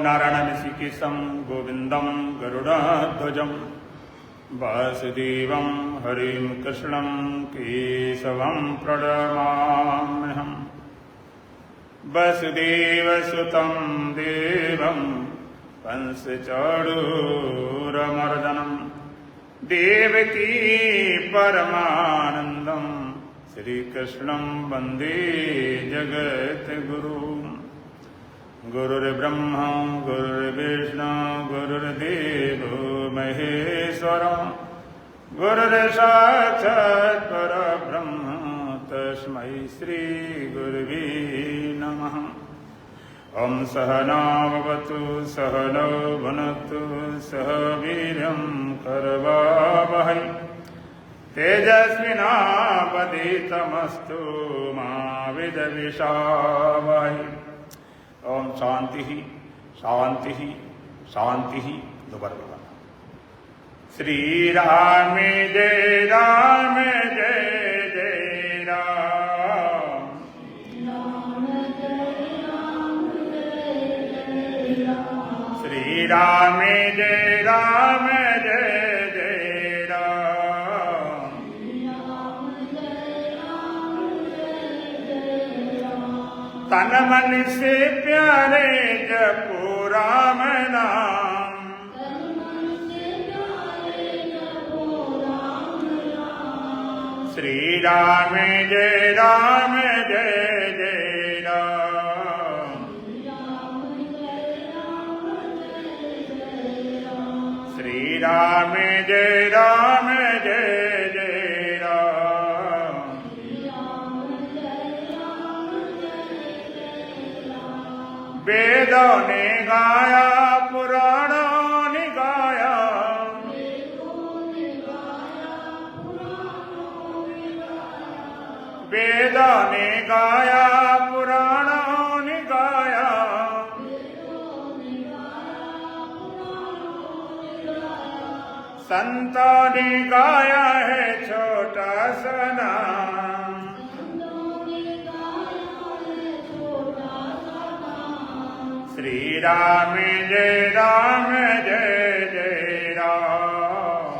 नारायणं ऋषिकेशं गोविन्दं गरुडध्वजं वासुदेवं हरिं कृष्णं केशवं प्रणमाम्यहम्। वसुदेवसुतं देवं कंसचाणूरमर्दनं देवकी परमानन्दं श्रीकृष्णं वन्दे जगद्गुरुम्। गुरुर्ब्रह्मा गुरुर्विष्णु गुरुर्देवो महेश्वरः गुरुर्साक्षात् परब्रह्म तस्मै श्रीगुरुवे नमः। ॐ सहना भवतु सहनौ भुनक्तु सह वीर्यं करवावहै तेजस्विनावधीतमस्तु मा विद्विषावहै। ओम शांति शांति शांति। दोबारा श्री राम जय राम जय जय राम। श्री राम जय राम जय जय राम। तन मन से प्यारे जपो राम नाम। श्री राम जय राम जय जय राम। श्री राम जय राम जय जय राम। वेदों ने गाया पुराणों ने गाया। वेदों ने गाया पुराणों ने गाया। संतों ने गाया है छोटा सा नाम। श्री राम जय राम जय जय राम।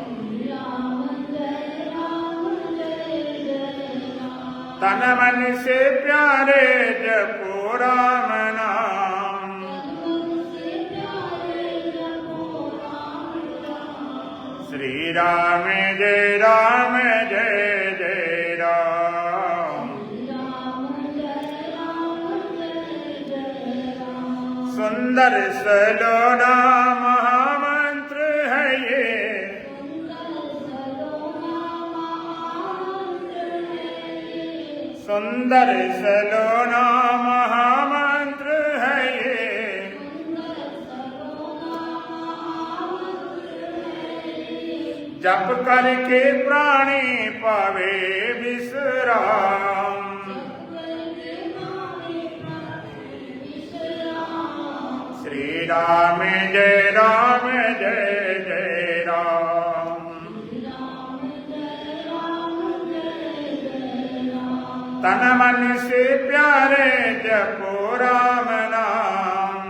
तन मन से प्यारे जपो राम नाम। श्री राम जय राम जय जय राम। सुंदर सलोना महामंत्र है ये। सुंदर सलोना महामंत्र है ये। जप करके प्राणी पावे विश्राम। श्री राम जय राम जय जय राम। तन मन से प्यारे जपो राम नाम।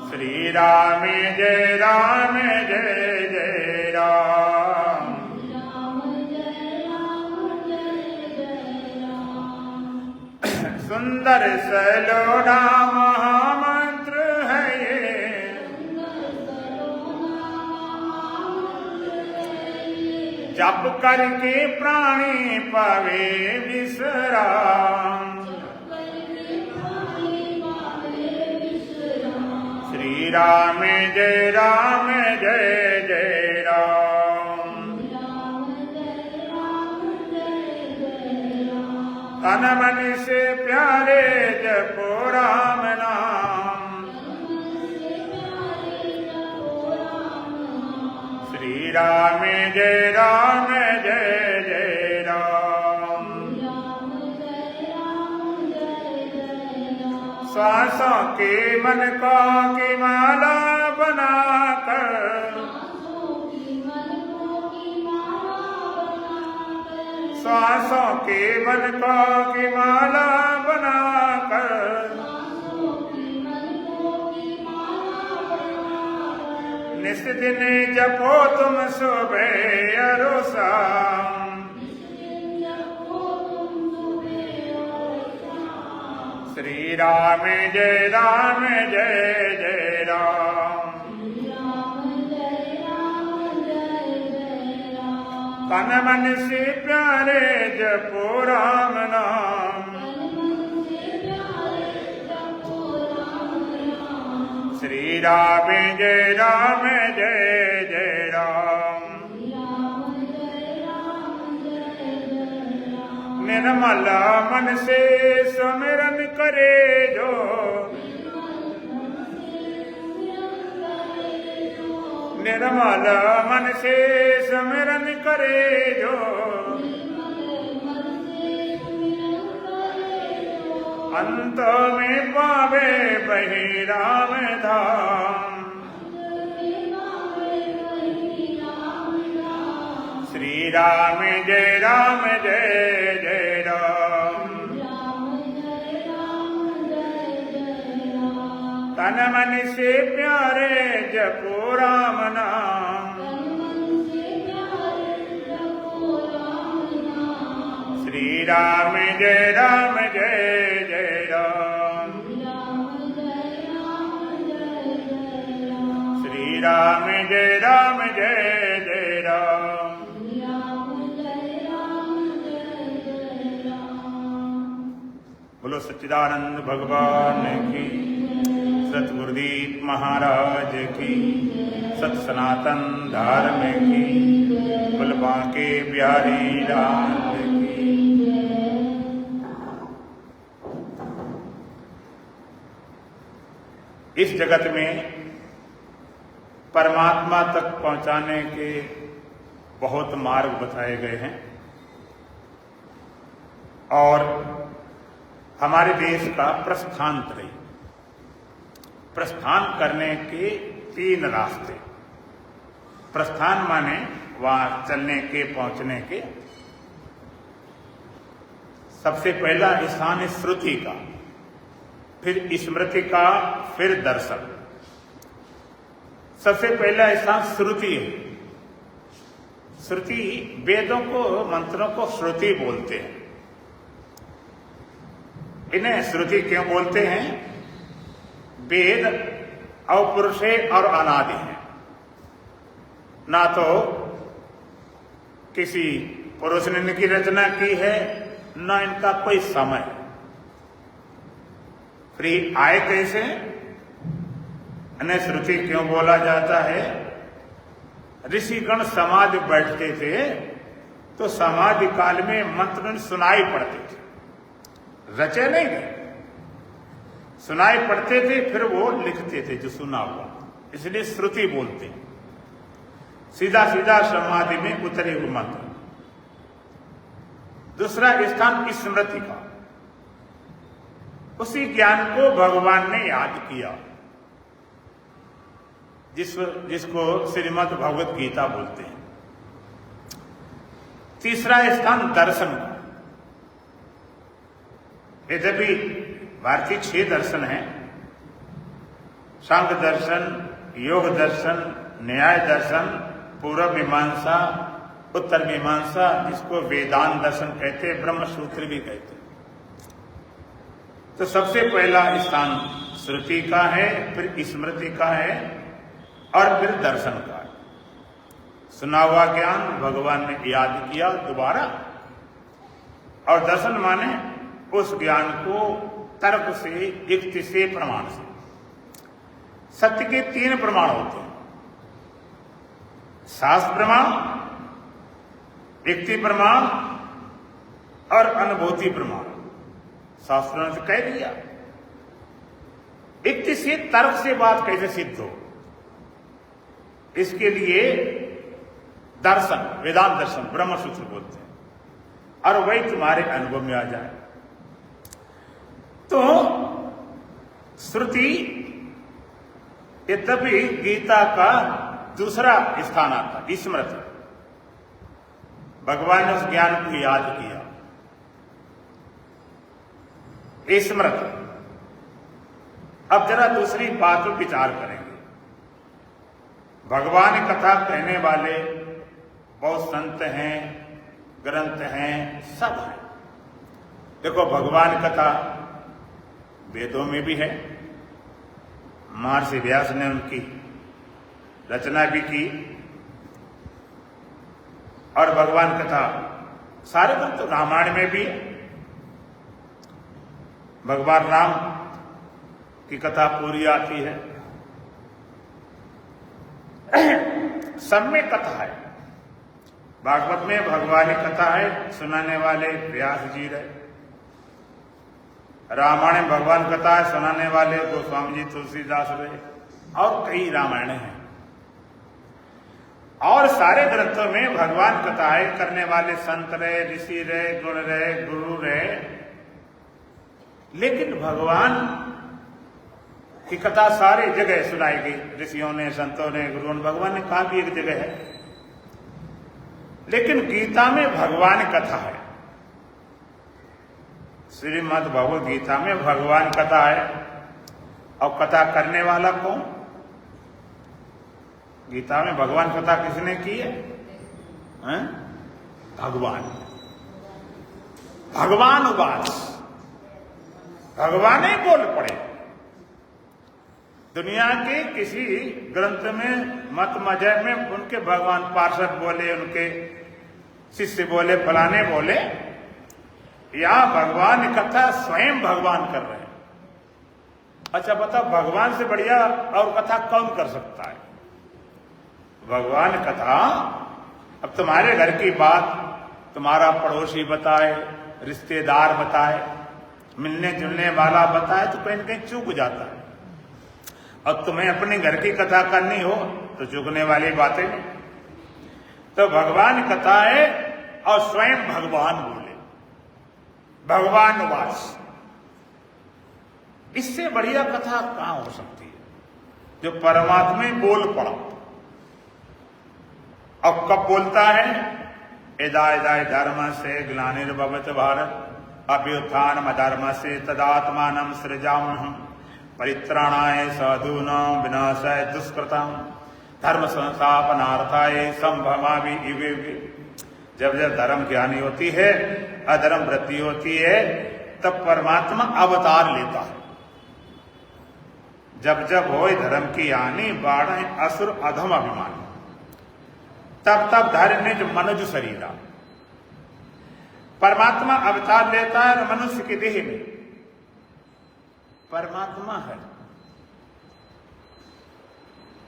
श्री राम जय राम जय जय राम। सुंदर सलोना महामंत्र है ये। जप करके प्राणी पावे विश्राम। श्री राम जय राम जय जय राम। तन मन से प्यारे जपो राम नाम। श्री राम जय राम जय जय राम। श्वासों के मन को की माला बनाकर। श्वासों के मन को की माला बनाकर निस दिन जपो तुम सुबह और शाम। श्री राम जय जय राम। तन मन से प्यारे जपो राम नाम। श्री राम जय जय राम। निर्मल मन से सुमिरन करे जो निर्मल मन से सुमिरन करे जो अंत में पावे बही राम धाम। श्री राम जय जय राम। तन मन से प्यारे जपो राम नाम। श्री राम जय जय राम। श्री राम जय जय राम। बोलो सच्चिदानंद भगवान की, सत गुरुदीप महाराज की, सत सनातन धर्म की, बोल बांके बिहारी लाल की। इस जगत में परमात्मा तक पहुंचाने के बहुत मार्ग बताए गए हैं और हमारे देश का प्रस्थानत्रयी, प्रस्थान करने के 3 रास्ते। प्रस्थान माने वहां चलने के, पहुंचने के। सबसे पहला स्थान है श्रुति का, फिर स्मृति का, फिर दर्शन। सबसे पहला स्थान श्रुति है। श्रुति, वेदों को, मंत्रों को श्रुति बोलते हैं। इन्हें श्रुति क्यों बोलते हैं? वेद अपौरुष और अनादि है, ना तो किसी पुरुष ने इनकी रचना की है, न इनका कोई समय। फिर आए कैसे? इन्हें श्रुति क्यों बोला जाता है? ऋषिगण समाधि बैठते थे तो समाधि काल में मंत्र सुनाई पड़ते थे, रचे नहीं थे, सुनाई पड़ते थे, फिर वो लिखते थे जो सुना हुआ, इसलिए श्रुति बोलते हैं। सीधा सीधा समाधि में उतरे हुए मंत्र। दूसरा स्थान स्मृति का, उसी ज्ञान को भगवान ने याद किया, जिसको श्रीमद् भगवत गीता बोलते हैं। तीसरा स्थान दर्शन का। यद्यपि भारतीय 6 दर्शन हैं, सांख्य दर्शन, योग दर्शन, न्याय दर्शन, पूर्व मीमांसा, उत्तर मीमांसा, जिसको वेदांत दर्शन कहते हैं, ब्रह्म सूत्र भी कहते हैं। तो सबसे पहला स्थान श्रुति का है, फिर स्मृति का है और फिर दर्शन का है। सुना हुआ ज्ञान भगवान ने याद किया दोबारा, और दर्शन माने उस ज्ञान को तर्क से, युक्ति से, प्रमाण से। सत्य के 3 प्रमाण होते हैं, शास्त्र प्रमाण, युक्ति प्रमाण और अनुभूति प्रमाण। शास्त्रों ने कह दिया, युक्ति से, तर्क से बात कैसे सिद्ध हो, इसके लिए दर्शन, वेदांत दर्शन, ब्रह्म सूत्र बोलते हैं, और वही तुम्हारे अनुभव में आ जाए। तो श्रुति यद्यपि गीता का दूसरा स्थान आता, स्मृति। भगवान ने उस ज्ञान को याद किया। स्मृति। अब जरा दूसरी बात पर विचार करेंगे। भगवान कथा कहने वाले बहुत संत हैं, ग्रंथ हैं, सब हैं। देखो, भगवान कथा वेदों में भी है, महर्षि व्यास ने उनकी रचना भी की, और भगवान कथा सारे ग्रंथ रामायण में भी है। भगवान राम की कथा पूरी आती है, सब में कथा है। भागवत में भगवान की कथा है, सुनाने वाले व्यास जी रहे। रामायण में भगवान कथा है, सुनाने वाले गोस्वामी जी तुलसीदास रहे, और कई रामायण हैं। और सारे ग्रंथों में भगवान कथाएं करने वाले संत रहे, ऋषि रहे, गुण रहे, गुरु रहे। लेकिन भगवान की कथा सारी जगह सुनाई गई, ऋषियों ने, संतों ने, गुरुओं ने। भगवान ने कहा भी एक जगह है, लेकिन गीता में भगवान कथा है। श्रीमद् भगवद गीता में भगवान कथा है। और कथा करने वाला कौन? गीता में भगवान कथा किसने की है? भगवान। भगवान उवाच, भगवान ही बोल पड़े। दुनिया के किसी ग्रंथ में, मत मजहब में उनके भगवान पार्षद बोले, उनके शिष्य बोले, फलाने बोले। या भगवान कथा स्वयं भगवान कर रहे हैं। अच्छा बताओ, भगवान से बढ़िया और कथा कौन कर सकता है? भगवान कथा अब तुम्हारे घर की बात तुम्हारा पड़ोसी बताए, रिश्तेदार बताए, मिलने जुलने वाला बताए, तो कहीं न कहीं चूक जाता है। और तुम्हें अपने घर की कथा करनी हो तो चूकने वाली बातें नहीं। तो भगवान कथा है और स्वयं भगवान बोले, भगवान वास। इससे बढ़िया कथा कहां हो सकती है? जो परमात्मा ही बोल पड़ा। अब कब बोलता है? यदा यदा धर्म से ग्लानिर्भवत भारत अभ्युत्थानम् अधर्मस्य तदात्मानं सृजाम्यहम् परित्राणाय साधूनां विनाशाय दुष्कृताम् धर्म संस्थापनार्थाय संभवामि युगे युगे। जब जब धर्म की हानि होती है, अधर्म वृद्धि होती है, तब परमात्मा अवतार लेता है। जब जब होए धर्म की हानि, बाढ़ असुर अधम अभिमान, तब तब धर्म निज मनुज शरीरा। परमात्मा अवतार लेता है और मनुष्य के देह में परमात्मा है,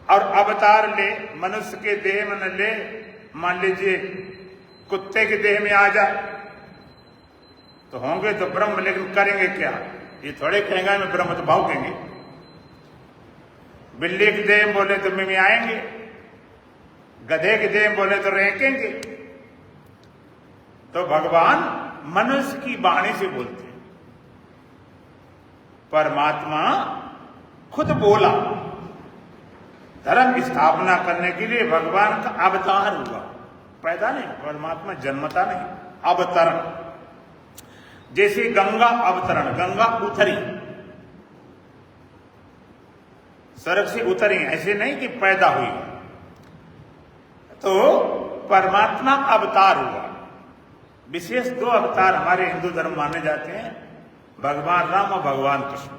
और अवतार ले मनुष्य के देह में न ले। मान लीजिए कुत्ते के देह में आ जाए तो होंगे तो ब्रह्म, लेकिन करेंगे क्या? ये थोड़े कहेंगे मैं ब्रह्म, तो भौंकेंगे। बिल्ली के देह में बोले तो में आएंगे, गधे के देह में बोले तो रेंकेंगे। तो भगवान मनुष्य की वाणी से बोलते हैं। परमात्मा खुद बोला। धर्म की स्थापना करने के लिए भगवान का अवतार हुआ, पैदा नहीं। परमात्मा जन्मता नहीं, अवतरण। जैसे गंगा अवतरण, गंगा उतरी, स्वर्ग से उतरी, ऐसे नहीं कि पैदा हुई। तो परमात्मा अवतार हुआ। विशेष दो अवतार हमारे हिंदू धर्म माने जाते हैं, भगवान राम और भगवान कृष्ण।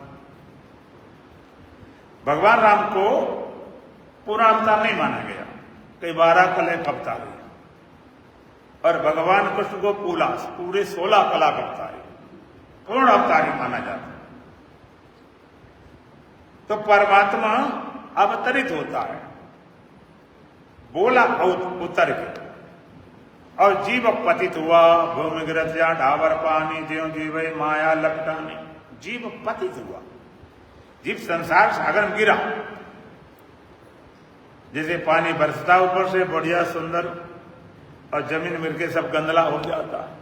भगवान राम को पूरा अवतार नहीं माना गया, कई 12 कला का अवतार है। और भगवान कृष्ण को पूरे 16 कला का अवतार है, पूर्ण अवतार ही माना जाता है। तो परमात्मा अवतरित होता है, बोला उतर के। और जीव पतित हुआ, भूमि गिरजा ढावर पानी, ज्यों जीवे माया लपटाने। जीव पतित हुआ, जीव संसार सागर में गिरा। जैसे पानी बरसता ऊपर से बढ़िया सुंदर, और जमीन मिल के सब गंदला हो जाता है,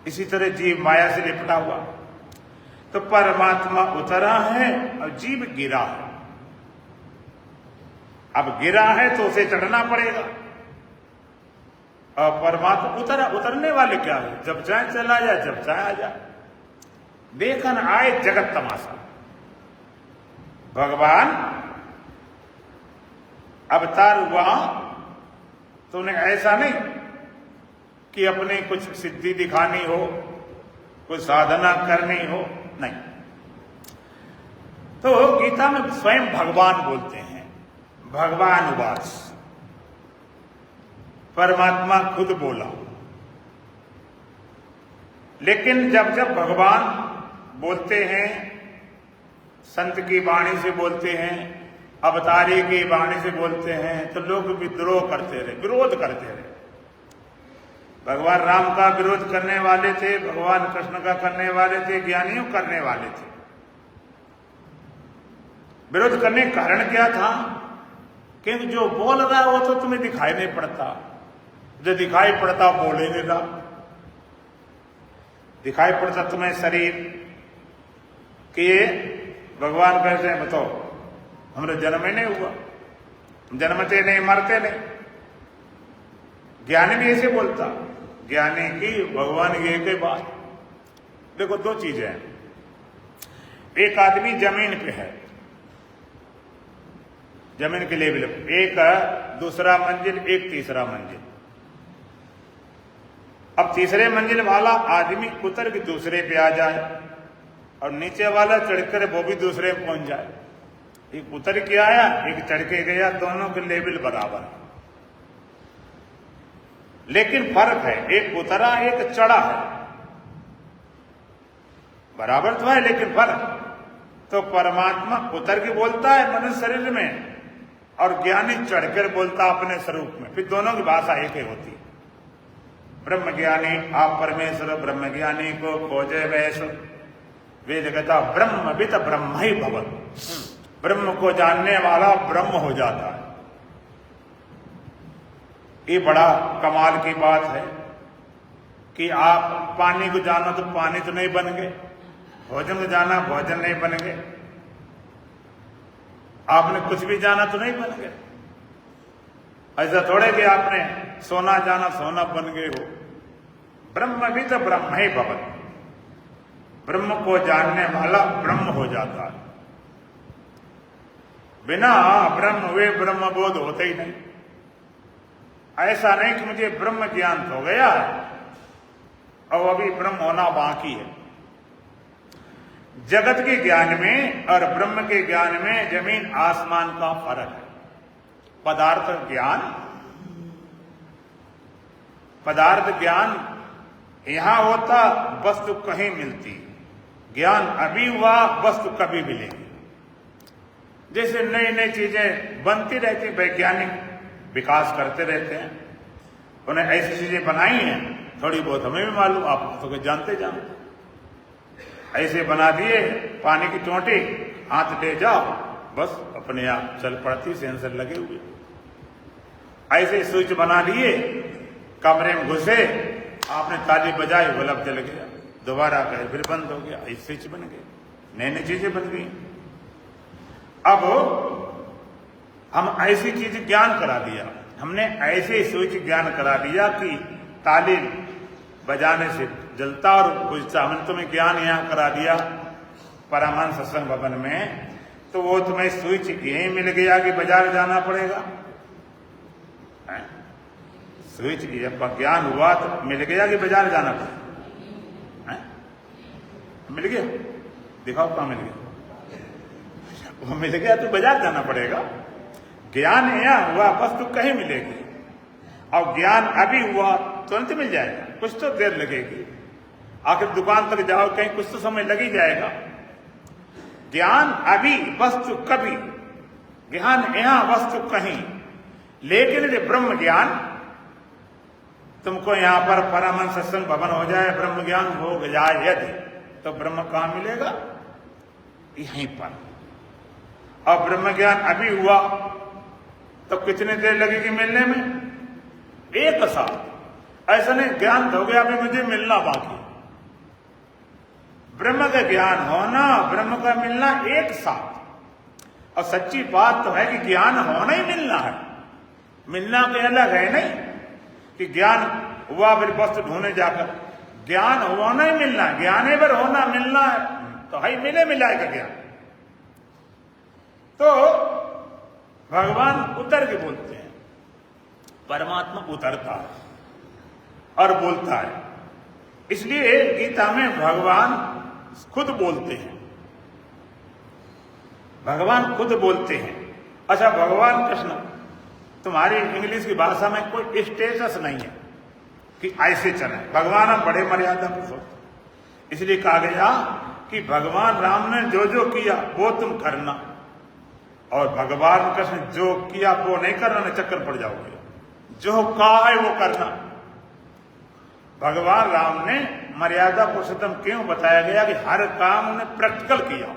इसी तरह जीव माया से लिपटा हुआ। तो परमात्मा उतरा है और जीव गिरा है। अब गिरा है तो उसे चढ़ना पड़ेगा। और परमात्मा उतरने वाले क्या है? जब चाहे चला जाए, जब चाहे आ जाए। देखन आए जगत तमाशा। भगवान अवतार हुआ तो उन्हें ऐसा नहीं कि अपनी कुछ सिद्धि दिखानी हो, कुछ साधना करनी हो, नहीं। तो गीता में स्वयं भगवान बोलते हैं, भगवान उवाच, परमात्मा खुद बोला। लेकिन जब जब भगवान बोलते हैं, संत की वाणी से बोलते हैं, अवतारी की वाणी से बोलते हैं, तो लोग विद्रोह करते रहे, विरोध करते रहे। भगवान राम का विरोध करने वाले थे, भगवान कृष्ण का करने वाले थे, ज्ञानियों करने वाले थे। विरोध करने का कारण क्या था? क्योंकि जो बोल रहा है वो तो तुम्हें दिखाई नहीं पड़ता, जो दिखाई पड़ता बोल ही नहीं रहा। दिखाई पड़ता तुम्हें शरीर कि ये भगवान कहते हैं बताओ हमारा जन्म ही नहीं हुआ, जन्मते नहीं मरते नहीं। ज्ञानी भी ऐसे बोलता, ज्ञानी की भगवान की एक ही बात। देखो दो चीजें हैं, एक आदमी जमीन पे है, जमीन के लेवल पे, एक दूसरा मंजिल, एक तीसरा मंजिल। अब तीसरे मंजिल वाला आदमी उतर के दूसरे पे आ जाए और नीचे वाला चढ़कर वो भी दूसरे पे पहुंच जाए। एक उतर के आया, एक चढ़ के गया, दोनों के लेवल बराबर। लेकिन फर्क है, एक उतरा एक चढ़ा है, बराबर तो है लेकिन फर्क। तो परमात्मा उतर के बोलता है मनुष्य शरीर में और ज्ञानी चढ़कर बोलता अपने स्वरूप में, फिर दोनों की भाषा एक ही होती है। ब्रह्म ज्ञानी आप परमेश्वर ब्रह्म ज्ञानी को खोजे वैश्व, वेद कहता ब्रह्मविद ब्रह्म ही भवन, ब्रह्म को जानने वाला ब्रह्म हो जाता है। ये बड़ा कमाल की बात है कि आप पानी को जानो तो पानी तो नहीं बन गए, भोजन को जाना भोजन नहीं बन गए, आपने कुछ भी जाना तो नहीं बन गए। ऐसा थोड़े कि आपने सोना जाना सोना बन गए हो। ब्रह्म भी तो ब्रह्म ही भवन, ब्रह्म को जानने वाला ब्रह्म हो जाता है। बिना ब्रह्म हुए ब्रह्म बोध होते ही नहीं। ऐसा नहीं कि मुझे ब्रह्म ज्ञान हो गया और अभी ब्रह्म होना बाकी है। जगत के ज्ञान में और ब्रह्म के ज्ञान में जमीन आसमान का फर्क है। पदार्थ ज्ञान यहां होता, वस्तु कहीं मिलती। ज्ञान अभी हुआ, वस्तु कभी मिलेगी। जैसे नई नई चीजें बनती रहती, वैज्ञानिक विकास करते रहते हैं, उन्हें ऐसी चीजें बनाई हैं, थोड़ी बहुत हमें भी मालूम, आप तो जानते जानते। ऐसे बना दिए पानी की टोंटी, हाथ ले जाओ बस अपने आप चल पड़ती, सेंसर लगे हुए। ऐसे स्विच बना लिए, कमरे में घुसे, आपने ताली बजाई, बल्ब जल गया, दोबारा कहे फिर बंद हो गया, ऐसे स्विच बन गए, नई नई चीजें बन गई। अब हम ऐसी चीज ज्ञान करा दिया, हमने ऐसे स्विच ज्ञान करा दिया कि ताली बजाने से जलता और बुझता। हमने तुम्हें ज्ञान यहाँ करा दिया परमानंद सत्संग भवन में, तो वो तुम्हें स्विच यही मिल गया कि बाजार जाना पड़ेगा? स्विच ज्ञान हुआ तो मिल गया कि बाजार जाना पड़ेगा? मिल गया, दिखाओ कहाँ मिल गया। वो मिल गया तो बाजार जाना पड़ेगा। ज्ञान यहाँ हुआ, वस्तु कहीं मिलेगी। और ज्ञान अभी हुआ तुरंत मिल जाएगा, कुछ तो देर लगेगी। आखिर दुकान तक जाओ कहीं कुछ तो समय लग ही जाएगा। ज्ञान अभी, वस्तु कभी। ज्ञान यहाँ, वस्तु कहीं। लेकिन ये ब्रह्म ज्ञान, तुमको यहाँ पर परमानंद सत्संग भवन हो जाए, ब्रह्म ज्ञान हो जाए यदि, तो ब्रह्म कहाँ मिलेगा? यहीं पर। और ब्रह्म ज्ञान अभी हुआ तो कितनी देर लगेगी मिलने में? एक साथ। ऐसा नहीं ज्ञान हो गया अभी मुझे मिलना बाकी। ब्रह्म का ज्ञान होना, ब्रह्म का मिलना एक साथ। और सच्ची बात तो है कि ज्ञान होना ही मिलना है, मिलना कोई अलग है नहीं कि ज्ञान हुआ फिर वस्तु ढूंढने जाकर ज्ञान होना ही मिलना, ज्ञाने पर होना मिलना तो है, मिले मिलाएगा ज्ञान। तो भगवान उतर के बोलते हैं, परमात्मा उतरता है और बोलता है। इसलिए गीता में भगवान खुद बोलते हैं, भगवान खुद बोलते हैं। अच्छा, भगवान कृष्ण, तुम्हारी इंग्लिश की भाषा में कोई स्टेटस नहीं है कि ऐसे चले, भगवान हम बड़े मर्यादा पुरुषोत्तम। इसलिए कहा गया कि भगवान राम ने जो जो किया वो तुम करना, और भगवान कृष्ण जो किया वो नहीं करना, न चक्कर पड़ जाओगे। जो कहा है वो करना। भगवान राम ने मर्यादा पुरुषोत्तम क्यों बताया गया कि हर काम उन्हें प्रैक्टिकल किया,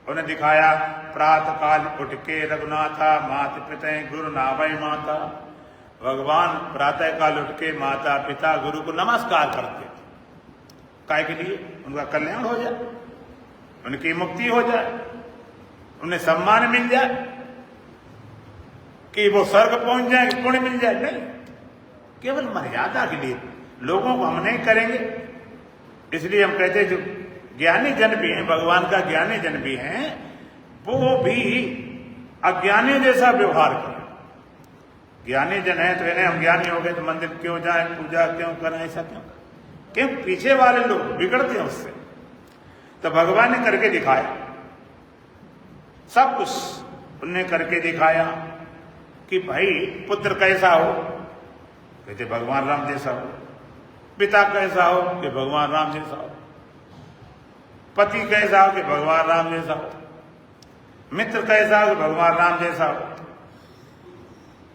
उन्हें दिखाया। प्रातः काल उठ के रघुनाथा माता पिता गुरु नावय माता, भगवान प्रातः काल उठ के माता पिता गुरु को नमस्कार करते थे। काय के लिए? उनका कल्याण हो जाए, उनकी मुक्ति हो जाए, उन्हें सम्मान मिल जाए, कि वो स्वर्ग पहुंच जाए, पुण्य मिल जाए। नहीं, केवल मर्यादा के लिए। लोगों को हम नहीं करेंगे। इसलिए हम कहते हैं जो ज्ञानी जन भी हैं, भगवान का ज्ञानी जन भी हैं, वो भी अज्ञानी जैसा व्यवहार करें। ज्ञानी जन है तो इन्हें हम ज्ञानी हो गए तो मंदिर क्यों जाए, पूजा क्यों करें, ऐसा क्यों? क्यों? पीछे वाले लोग बिगड़ते हैं उससे। तो भगवान ने करके दिखाया, सब कुछ उन्होंने करके दिखाया कि भाई पुत्र कैसा हो, कहते भगवान राम जैसा हो। पिता कैसा हो, कि भगवान राम जैसा हो। पति कैसा हो, कि भगवान राम जैसा हो। मित्र कैसा हो, कि भगवान राम जैसा हो।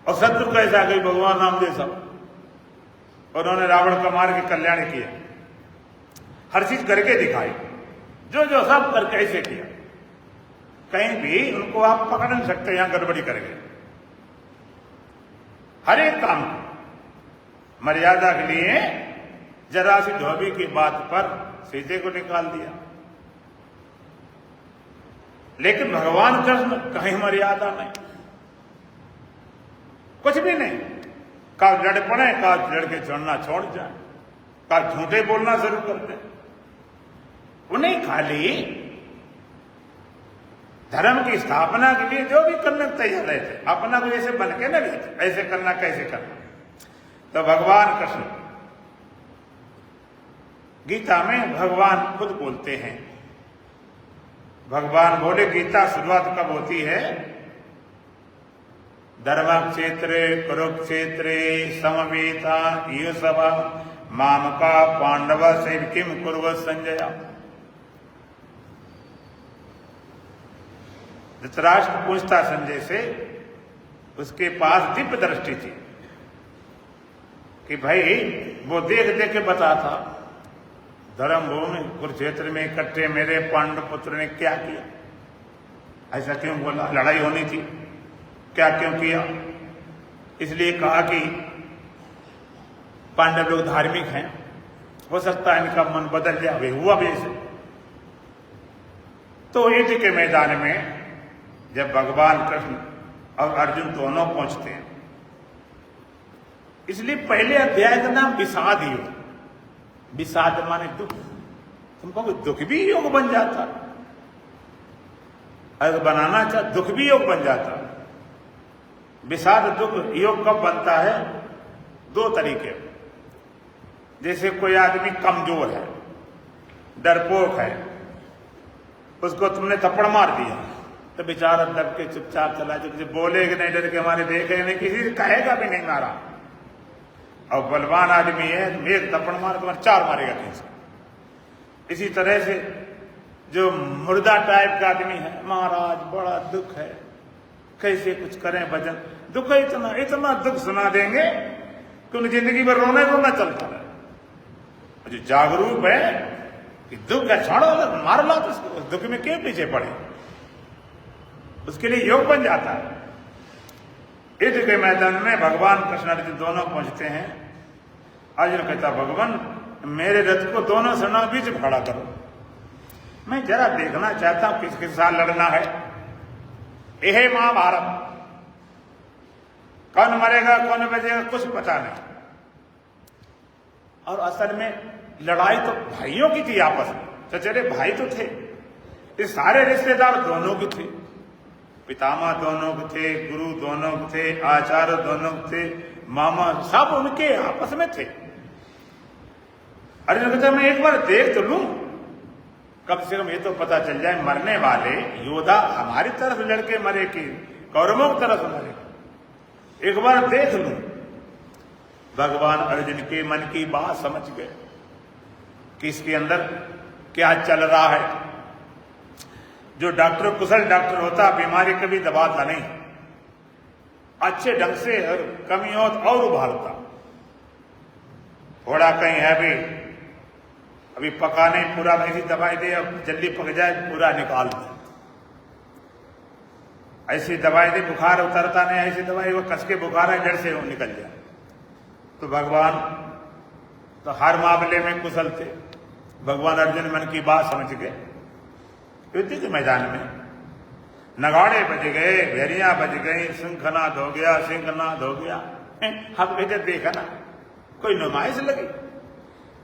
और शत्रु कैसा, कि भगवान राम जैसा हो। और उन्होंने रावण का मार के कल्याण किया, हर चीज करके दिखाई, जो जो सब करके ऐसे किया। कहीं भी उनको आप पकड़ नहीं सकते यहां गड़बड़ी करेंगे। हर एक काम मर्यादा के लिए जरा सी धोबी की बात पर सीते को निकाल दिया। लेकिन भगवान कृष्ण कहीं मर्यादा नहीं, कुछ भी नहीं। का लड़ पड़े, का लड़के चढ़ना छोड़ जाए, का झूठे बोलना शुरू कर दे। उन्हें खाली धर्म की स्थापना के लिए जो भी करने को तैयार रहते, अपना को जैसे बन के न रहते, ऐसे करना कैसे करना। तो भगवान कृष्ण गीता में भगवान खुद बोलते हैं। भगवान बोले, गीता शुरुआत कब होती है? धर्मक्षेत्रे कुरुक्षेत्रे समवेता ये सभा मामका पांडव से किम कुर्व संजय। धृतराष्ट्र पूछता संजय से, उसके पास दिव्य दृष्टि थी कि भाई वो देख देख के बताता, धर्म भूमि कुरुक्षेत्र में इकट्ठे मेरे पांडव पुत्र ने क्या किया, ऐसा क्यों बोला, लड़ाई होनी थी, क्या क्यों किया। इसलिए कहा कि पांडव लोग धार्मिक हैं, हो सकता है इनका मन बदल जाए। हुआ भी ऐसे। तो युद्ध के मैदान में जब भगवान कृष्ण और अर्जुन दोनों पहुंचते हैं, इसलिए पहले अध्याय का नाम विषाद योग। विषाद माने दुख। तुमको दुख भी योग बन जाता, अगर बनाना चाह दुख भी योग बन जाता। विषाद दुख योग कब बनता है? दो तरीके। जैसे कोई आदमी कमजोर है, डरपोक है, उसको तुमने थप्पड़ मार दिया तो बेचारा दब के चुपचाप चला जाए, किसी बोलेगा नहीं, डर के हमारे देखेगा नहीं, किसी से कहेगा भी नहीं मारा। और बलवान आदमी है, एक थप्पड़ मार तो चार मारेगा कहीं से। इसी तरह से जो मुर्दा टाइप का आदमी है, महाराज बड़ा दुख है, कैसे कुछ करें भजन, दुख इतना इतना दुख सुना देंगे कि उन्हें जिंदगी भर रोना रोना चलता है। जो जागरूक है कि दुख है, छोड़ो, मार लो, तो उस दुख में क्यों पीछे पड़े, उसके लिए योग बन जाता है। युद्ध के मैदान में भगवान कृष्ण अर्जुन दोनों पहुंचते हैं। अर्जुन कहता, भगवान मेरे रथ को दोनों सेना बीच खड़ा करो, मैं जरा देखना चाहता हूं किसके साथ लड़ना है। यह महाभारत, कौन मरेगा कौन बचेगा कुछ पता नहीं। और असल में लड़ाई तो भाइयों की थी आपस में, चचेरे भाई तो थे, ये सारे रिश्तेदार दोनों के थे, पितामह दोनों के थे, गुरु दोनों के थे, आचार्य दोनों के थे, मामा सब उनके आपस में थे। अर्जुन कहते मैं एक बार देख तो लूं, कम से कम ये तो पता चल जाए मरने वाले योद्धा हमारी तरफ लड़के मरे कि कौरवों की तरफ मरे, एक बार देख लूं। भगवान अर्जुन के मन की बात समझ गए कि इसके अंदर क्या चल रहा है। जो डॉक्टर कुशल डॉक्टर होता बीमारी कभी दबाता नहीं, अच्छे ढंग से कमी हो तो और उभारता। थोड़ा कहीं है भी अभी पका नहीं, पूरा ऐसी दवाई दे, अब जल्दी पक जाए पूरा निकाल दे, ऐसी दवाई दे बुखार उतरता नहीं, ऐसी दवाई वो कस के बुखार है जड़ से वो निकल जाए। तो भगवान तो हर मामले में कुशल थे। भगवान अर्जुन मन की बात समझ गए। युद्ध के मैदान में नगाड़े बज गए, भेरियां बज गई, शंखनाद हो गया, सिंहनाद हो गया। हम कहते देखा ना कोई नुमाइश लगी,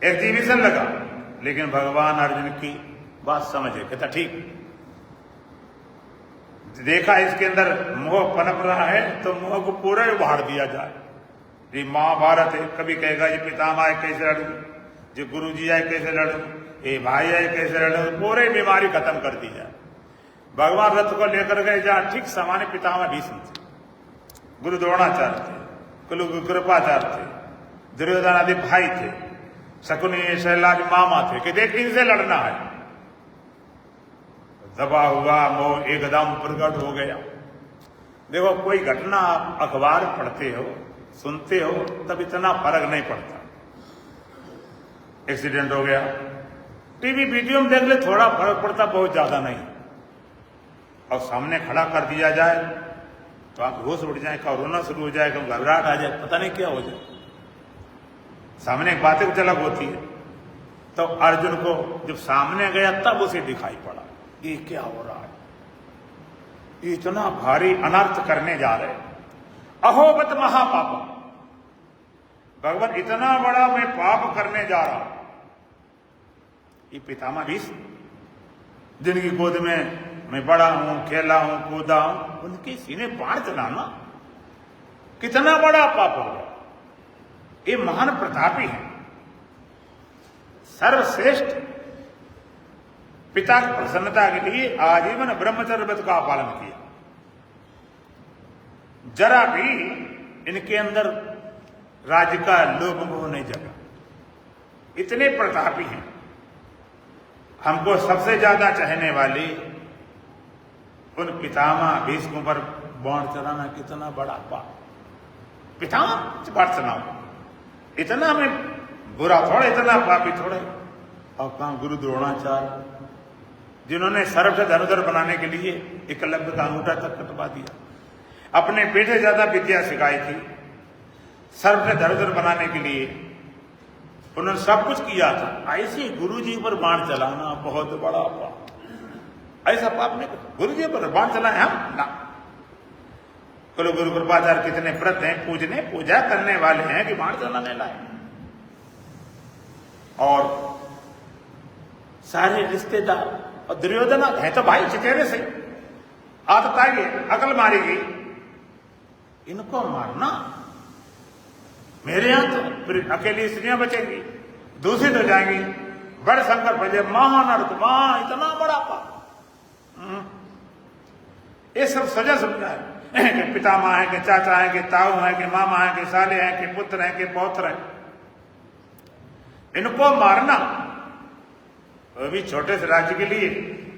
एग्जीबिशन लगा, लेकिन भगवान अर्जुन की बात समझे, कहता ठीक, देखा इसके अंदर मोह पनप रहा है तो मोह को पूरा उभार दिया जाए। ये महाभारत है, कभी कहेगा ये पितामह है कैसे लड़ूं, जो गुरु जी आए कैसे लड़ूं, ये भाई है कैसे लड़ूं, पूरे बीमारी खत्म कर दी जाए। भगवान रथ को लेकर गए जहां ठीक सामान्य पितामह भीष्म थे, गुरु द्रोणाचार्य थे, कुलु कृपाचार्य थे, दुर्योधन आदि भाई थे, शकुनी शैलाज मामा थे कि देख इनसे लड़ना है। दबा हुआ मोह एकदम प्रकट हो गया। देखो कोई घटना आप अखबार पढ़ते हो सुनते हो तब इतना फर्क नहीं पड़ता, एक्सीडेंट हो गया, टीवी वीडियो में देख ले थोड़ा फर्क पड़ता, बहुत ज्यादा नहीं। और सामने खड़ा कर दिया जाए तो आप होश उड़ जाए, कब रोना शुरू हो जाए, कब घबराहट आ जाए, पता नहीं क्या हो जाए। सामने एक बातें कुछ अलग होती है। तो अर्जुन को जब सामने गया तब उसे दिखाई पड़ा ये क्या हो रहा है, ये इतना भारी अनर्थ करने जा रहे, अहोबत महापाप, भगवान इतना बड़ा मैं पाप करने जा रहा हूं। ये पितामह भीष्म जिनकी गोद में मैं बड़ा हूं, खेला हूं, कूदा हूं, उनके सीने बाण चलाना कितना बड़ा पाप होगा। ये महान प्रतापी है, सर्वश्रेष्ठ पिता की प्रसन्नता के लिए आजीवन ब्रह्मचर्य व्रत का पालन किया। जरा भी इनके अंदर राज्य का लोभ मोह नहीं जगा, इतने प्रतापी हैं। हमको सबसे ज्यादा चाहने वाली उन पितामह भीष्म पर बाण चलाना कितना बड़ा पाप। पितामह बाण चलाओ, इतना में बुरा थोड़े, इतना पापी थोड़े। और कहा गुरु द्रोणाचार्य जिन्होंने सर्प से धनुधर बनाने के लिए एकलव्य का अंगूठा तक कटवा दिया, अपने बेटे ज्यादा विद्या सिखाई थी, सर्प से धनुधर बनाने के लिए उन्होंने सब कुछ किया था। ऐसे गुरु जी पर बाण चलाना बहुत बड़ा पाप, ऐसा पाप नहीं करता। गुरु जी पर बाण चलाए हम ना। गुरु कृपाचार्य कितने व्रत हैं, पूजने पूजा करने वाले हैं कि बाण चलाने लाए। और सारे रिश्तेदार और दुर्योधन है तो भाई चचेरे से, आदत आएगी, अकल मारेगी, इनको मारना। मेरे यहां तो फिर अकेली स्त्रियां बचेंगी, दूषित हो जाएंगी, बड़े संकट बजे, महानर्क, मां इतना बड़ा पाप। ये सब सजा समझा है कि पितामह है, कि चाचा है, कि ताऊ है, कि मामा है, कि साले हैं, कि पुत्र हैं, कि पौत्र हैं, इनको मारना। वो भी छोटे से राज्य के लिए,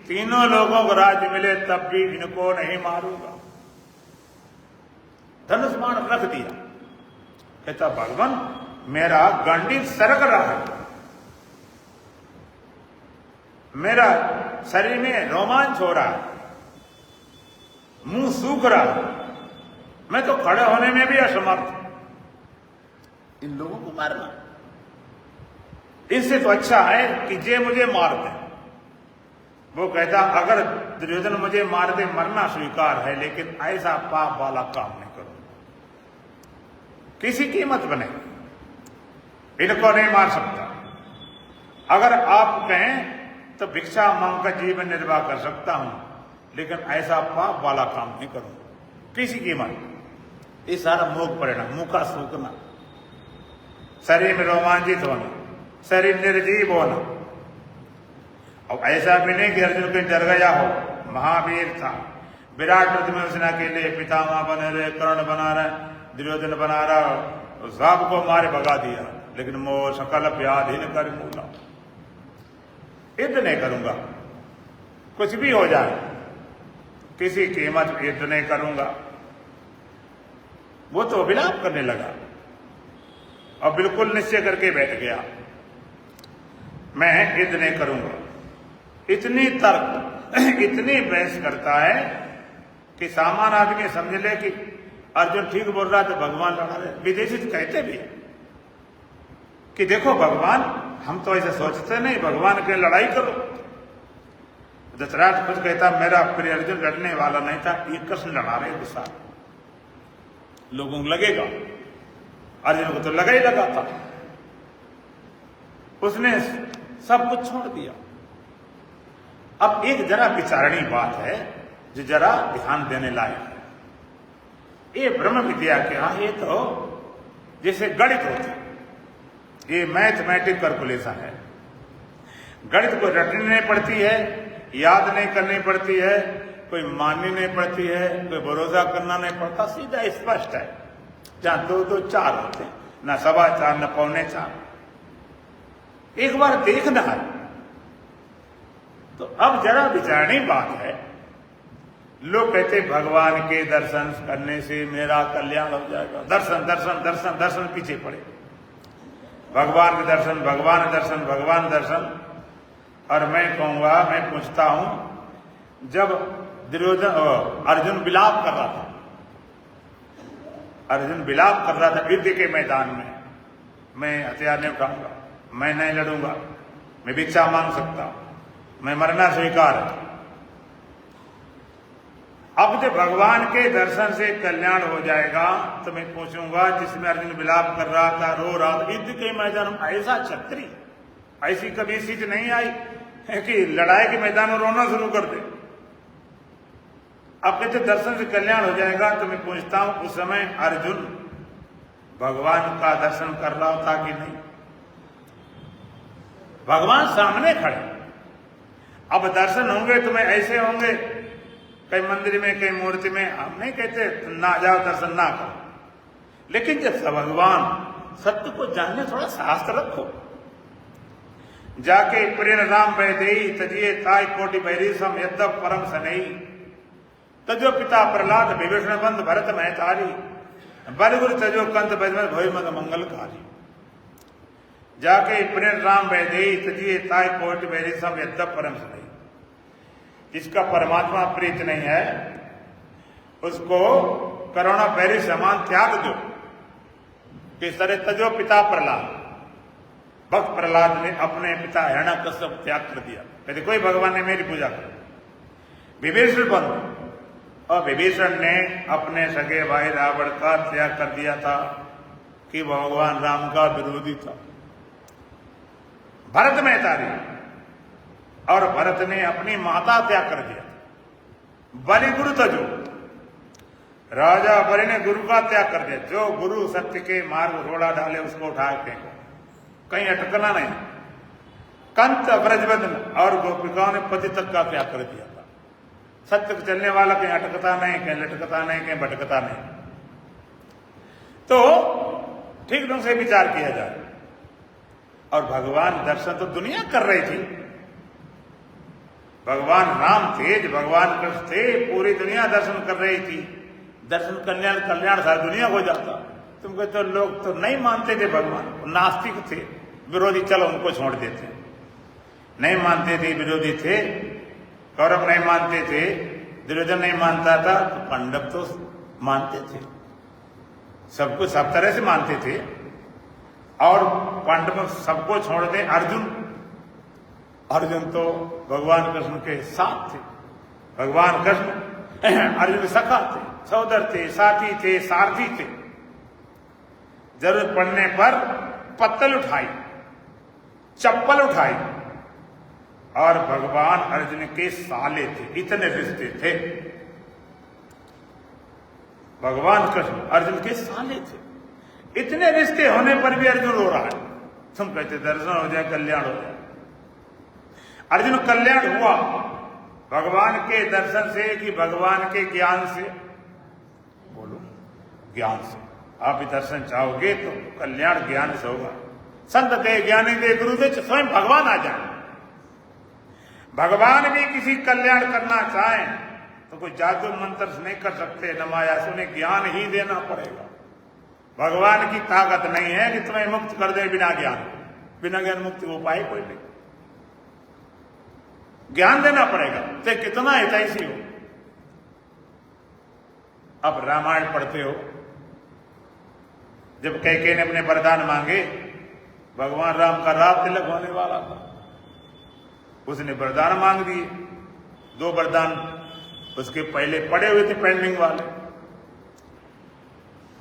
तीनों लोगों को राज्य मिले तब भी इनको नहीं मारूंगा। धनुष बाण रख दिया, कहता भगवान मेरा गांडी सरक रहा है, मेरा शरीर में रोमांच हो रहा है, मुंह सूख रहा है, मैं तो खड़े होने में भी असमर्थ। इन लोगों को मारना, इससे तो अच्छा है कि जे मुझे मार दे। वो कहता अगर दुर्योधन मुझे मार दे मरना स्वीकार है, लेकिन ऐसा पाप वाला काम नहीं करो, किसी कीमत बने। इनको नहीं मार सकता। अगर आप कहें तो भिक्षा मांग कर जीवन निर्वाह कर सकता हूं, लेकिन ऐसा पाप वाला काम नहीं करूंगा किसी कीमत। ये सारा मोह परिणाम, मुंह का सूखना, शरीर में रोमांचित होना, शरीर निर्जीव होना। अब ऐसा भी नहीं कि अर्जुन कहीं डर गया हो, महावीर था, विराट सेना के लिए पितामह बने रहे, कर्ण बना रहे, दुर्योधन बना रहा, सबको मारे भगा दिया, लेकिन मोह सकल व्याधीन कर मूला, युद्ध नहीं करूंगा, कुछ भी हो जाए किसी कीमत युद्ध नहीं करूंगा। वो तो विलाप करने लगा और बिल्कुल निश्चय करके बैठ गया, मैं युद्ध नहीं करूंगा। इतनी तर्क, इतनी बहस करता है कि सामान्य आदमी समझ ले कि अर्जुन ठीक बोल रहा, तो भगवान लड़ा रहे। विदेशी तो कहते भी कि देखो भगवान, हम तो ऐसे सोचते नहीं, भगवान के लड़ाई करो। धृतराष्ट्र खुद कहता मेरा प्रिय अर्जुन लड़ने वाला नहीं था, ये कृष्ण लड़ा रहे गुस्सा। लोगों को लगेगा, अर्जुन को तो लगा ही लगा था, उसने सब कुछ छोड़ दिया। अब एक जरा विचारणी बात है जो जरा ध्यान देने लायक है। ये ब्रह्म विद्या क्या, ये तो जैसे गणित होती, ये मैथमेटिक कैलकुलेशन है। गणित को रटनी नहीं पड़ती है, याद नहीं करनी पड़ती है, कोई माननी नहीं पड़ती है, कोई भरोसा करना नहीं पड़ता, सीधा स्पष्ट है। जहां 2 2 4 होते हैं, ना 4.25 ना 3.25, एक बार देखना है। तो अब जरा विचारणी बात है, लोग कहते भगवान के दर्शन करने से मेरा कल्याण हो जाएगा, दर्शन दर्शन दर्शन दर्शन पीछे पड़े, भगवान के दर्शन, भगवान दर्शन, भगवान दर्शन। और मैं कहूंगा, मैं पूछता हूं, जब अर्जुन विलाप कर रहा था, अर्जुन विलाप कर रहा था युद्ध के मैदान में, मैं हथियार नहीं उठाऊंगा, मैं नहीं लड़ूंगा, मैं भिक्षा मांग सकता हूं, मैं मरना स्वीकार है। अब जब भगवान के दर्शन से कल्याण हो जाएगा तो मैं पूछूंगा, जिसमें अर्जुन विलाप कर रहा था, रो रहा था युद्ध के मैदान में, ऐसा छत्री, ऐसी कभी चीज नहीं आई कि लड़ाई के मैदान में रोना शुरू कर दे। अब कहते दर्शन से कल्याण हो जाएगा, तो मैं पूछता हूं उस समय अर्जुन भगवान का दर्शन कर रहा था कि नहीं? भगवान सामने खड़े। अब दर्शन होंगे तो मैं ऐसे होंगे, कई मंदिर में, कई मूर्ति में, हम नहीं कहते ना जाओ दर्शन ना करो, लेकिन जब भगवान सत्य को जानने थोड़ा शास्त्र रखो। जाके प्रेम राम वैदेही तजिए ताय कोटि बैरीसम यद्यप परम सनई, तजो पिता प्रहलाद विभीषण बंद भरत महतारी, बलगुरु तजो कंत बजमत भय मद मंगलकारी। जाके प्रेम राम वैदेही तजिए ताय कोटि बैरीसम यद्यप परम सनई, जिसका परमात्मा प्रीत नहीं है उसको करुणा बैरी समान त्याग दो। किस तरह तजो पिता प्रहलाद, भक्त प्रहलाद ने अपने पिता हिरण्यकश्यप को त्याग कर दिया, कहते कोई भगवान ने मेरी पूजा कर। विभीषण बंद, और विभीषण ने अपने सगे भाई रावण का त्याग कर दिया था कि भगवान राम का विरोधी था। भरत महतारी, और भरत ने अपनी माता त्याग कर दिया। बलि गुरु तजो, राजा बलि ने गुरु का त्याग कर दिया। जो गुरु सत्य के मार्ग रोड़ा डाले उसको उठा के कहीं अटकना नहीं। कंत ब्रजबंधन, और गोपिकाओं ने पति तक का त्याग कर दिया था। सत्य को चलने वाला कहीं अटकता नहीं, कहीं लटकता नहीं, कहीं भटकता नहीं। तो ठीक ढंग से विचार किया जाए। और भगवान दर्शन तो दुनिया कर रही थी, भगवान राम थे, भगवान कृष्ण थे, पूरी दुनिया दर्शन कर रही थी। दर्शन कल्याण कल्याण सारी दुनिया हो जाता। तुम कहते तो लोग तो नहीं मानते थे भगवान, नास्तिक थे, विरोधी, चलो उनको छोड़ देते, नहीं मानते थे, विरोधी थे। कौरव नहीं मानते थे, दुर्योधन नहीं मानता था, तो पांडव तो मानते थे, सबको सब तरह से मानते थे। और पांडव सबको छोड़ दे, अर्जुन तो भगवान कृष्ण के साथ थे। भगवान कृष्ण अर्जुन सखा थे, सहोदर थे, साथी थे, सारथी थे। जरूरत पड़ने पर पत्तल उठाई, चप्पल उठाई, और भगवान अर्जुन के साले थे, इतने रिश्ते थे। भगवान कृष्ण अर्जुन के साले थे, इतने रिश्ते होने पर भी अर्जुन रो रहा है। तुम कहते दर्शन हो जाए, कल्याण हो जाए। अर्जुन कल्याण हुआ भगवान के दर्शन से कि भगवान के ज्ञान से? बोलो, ज्ञान से। आप भी दर्शन चाहोगे तो कल्याण ज्ञान से होगा। संत दे, ज्ञानी दे, गुरु दे, स्वयं भगवान आ जाए। भगवान भी किसी कल्याण करना चाहें तो कोई जादू मंत्र से नहीं कर सकते, न माया से, उन्हें ज्ञान ही देना पड़ेगा। भगवान की ताकत नहीं है कि तुम्हें मुक्त कर दे बिना ज्ञान। बिना ज्ञान मुक्ति हो पाए कोई नहीं, ज्ञान देना पड़ेगा, चाहे कितना हितैषी हो। अब रामायण पढ़ते हो, जब कैकेयी ने अपने वरदान मांगे, भगवान राम का रात तिलक होने वाला था, उसने वरदान मांग दिए। 2 वरदान उसके पहले पड़े हुए थे पेंडिंग वाले।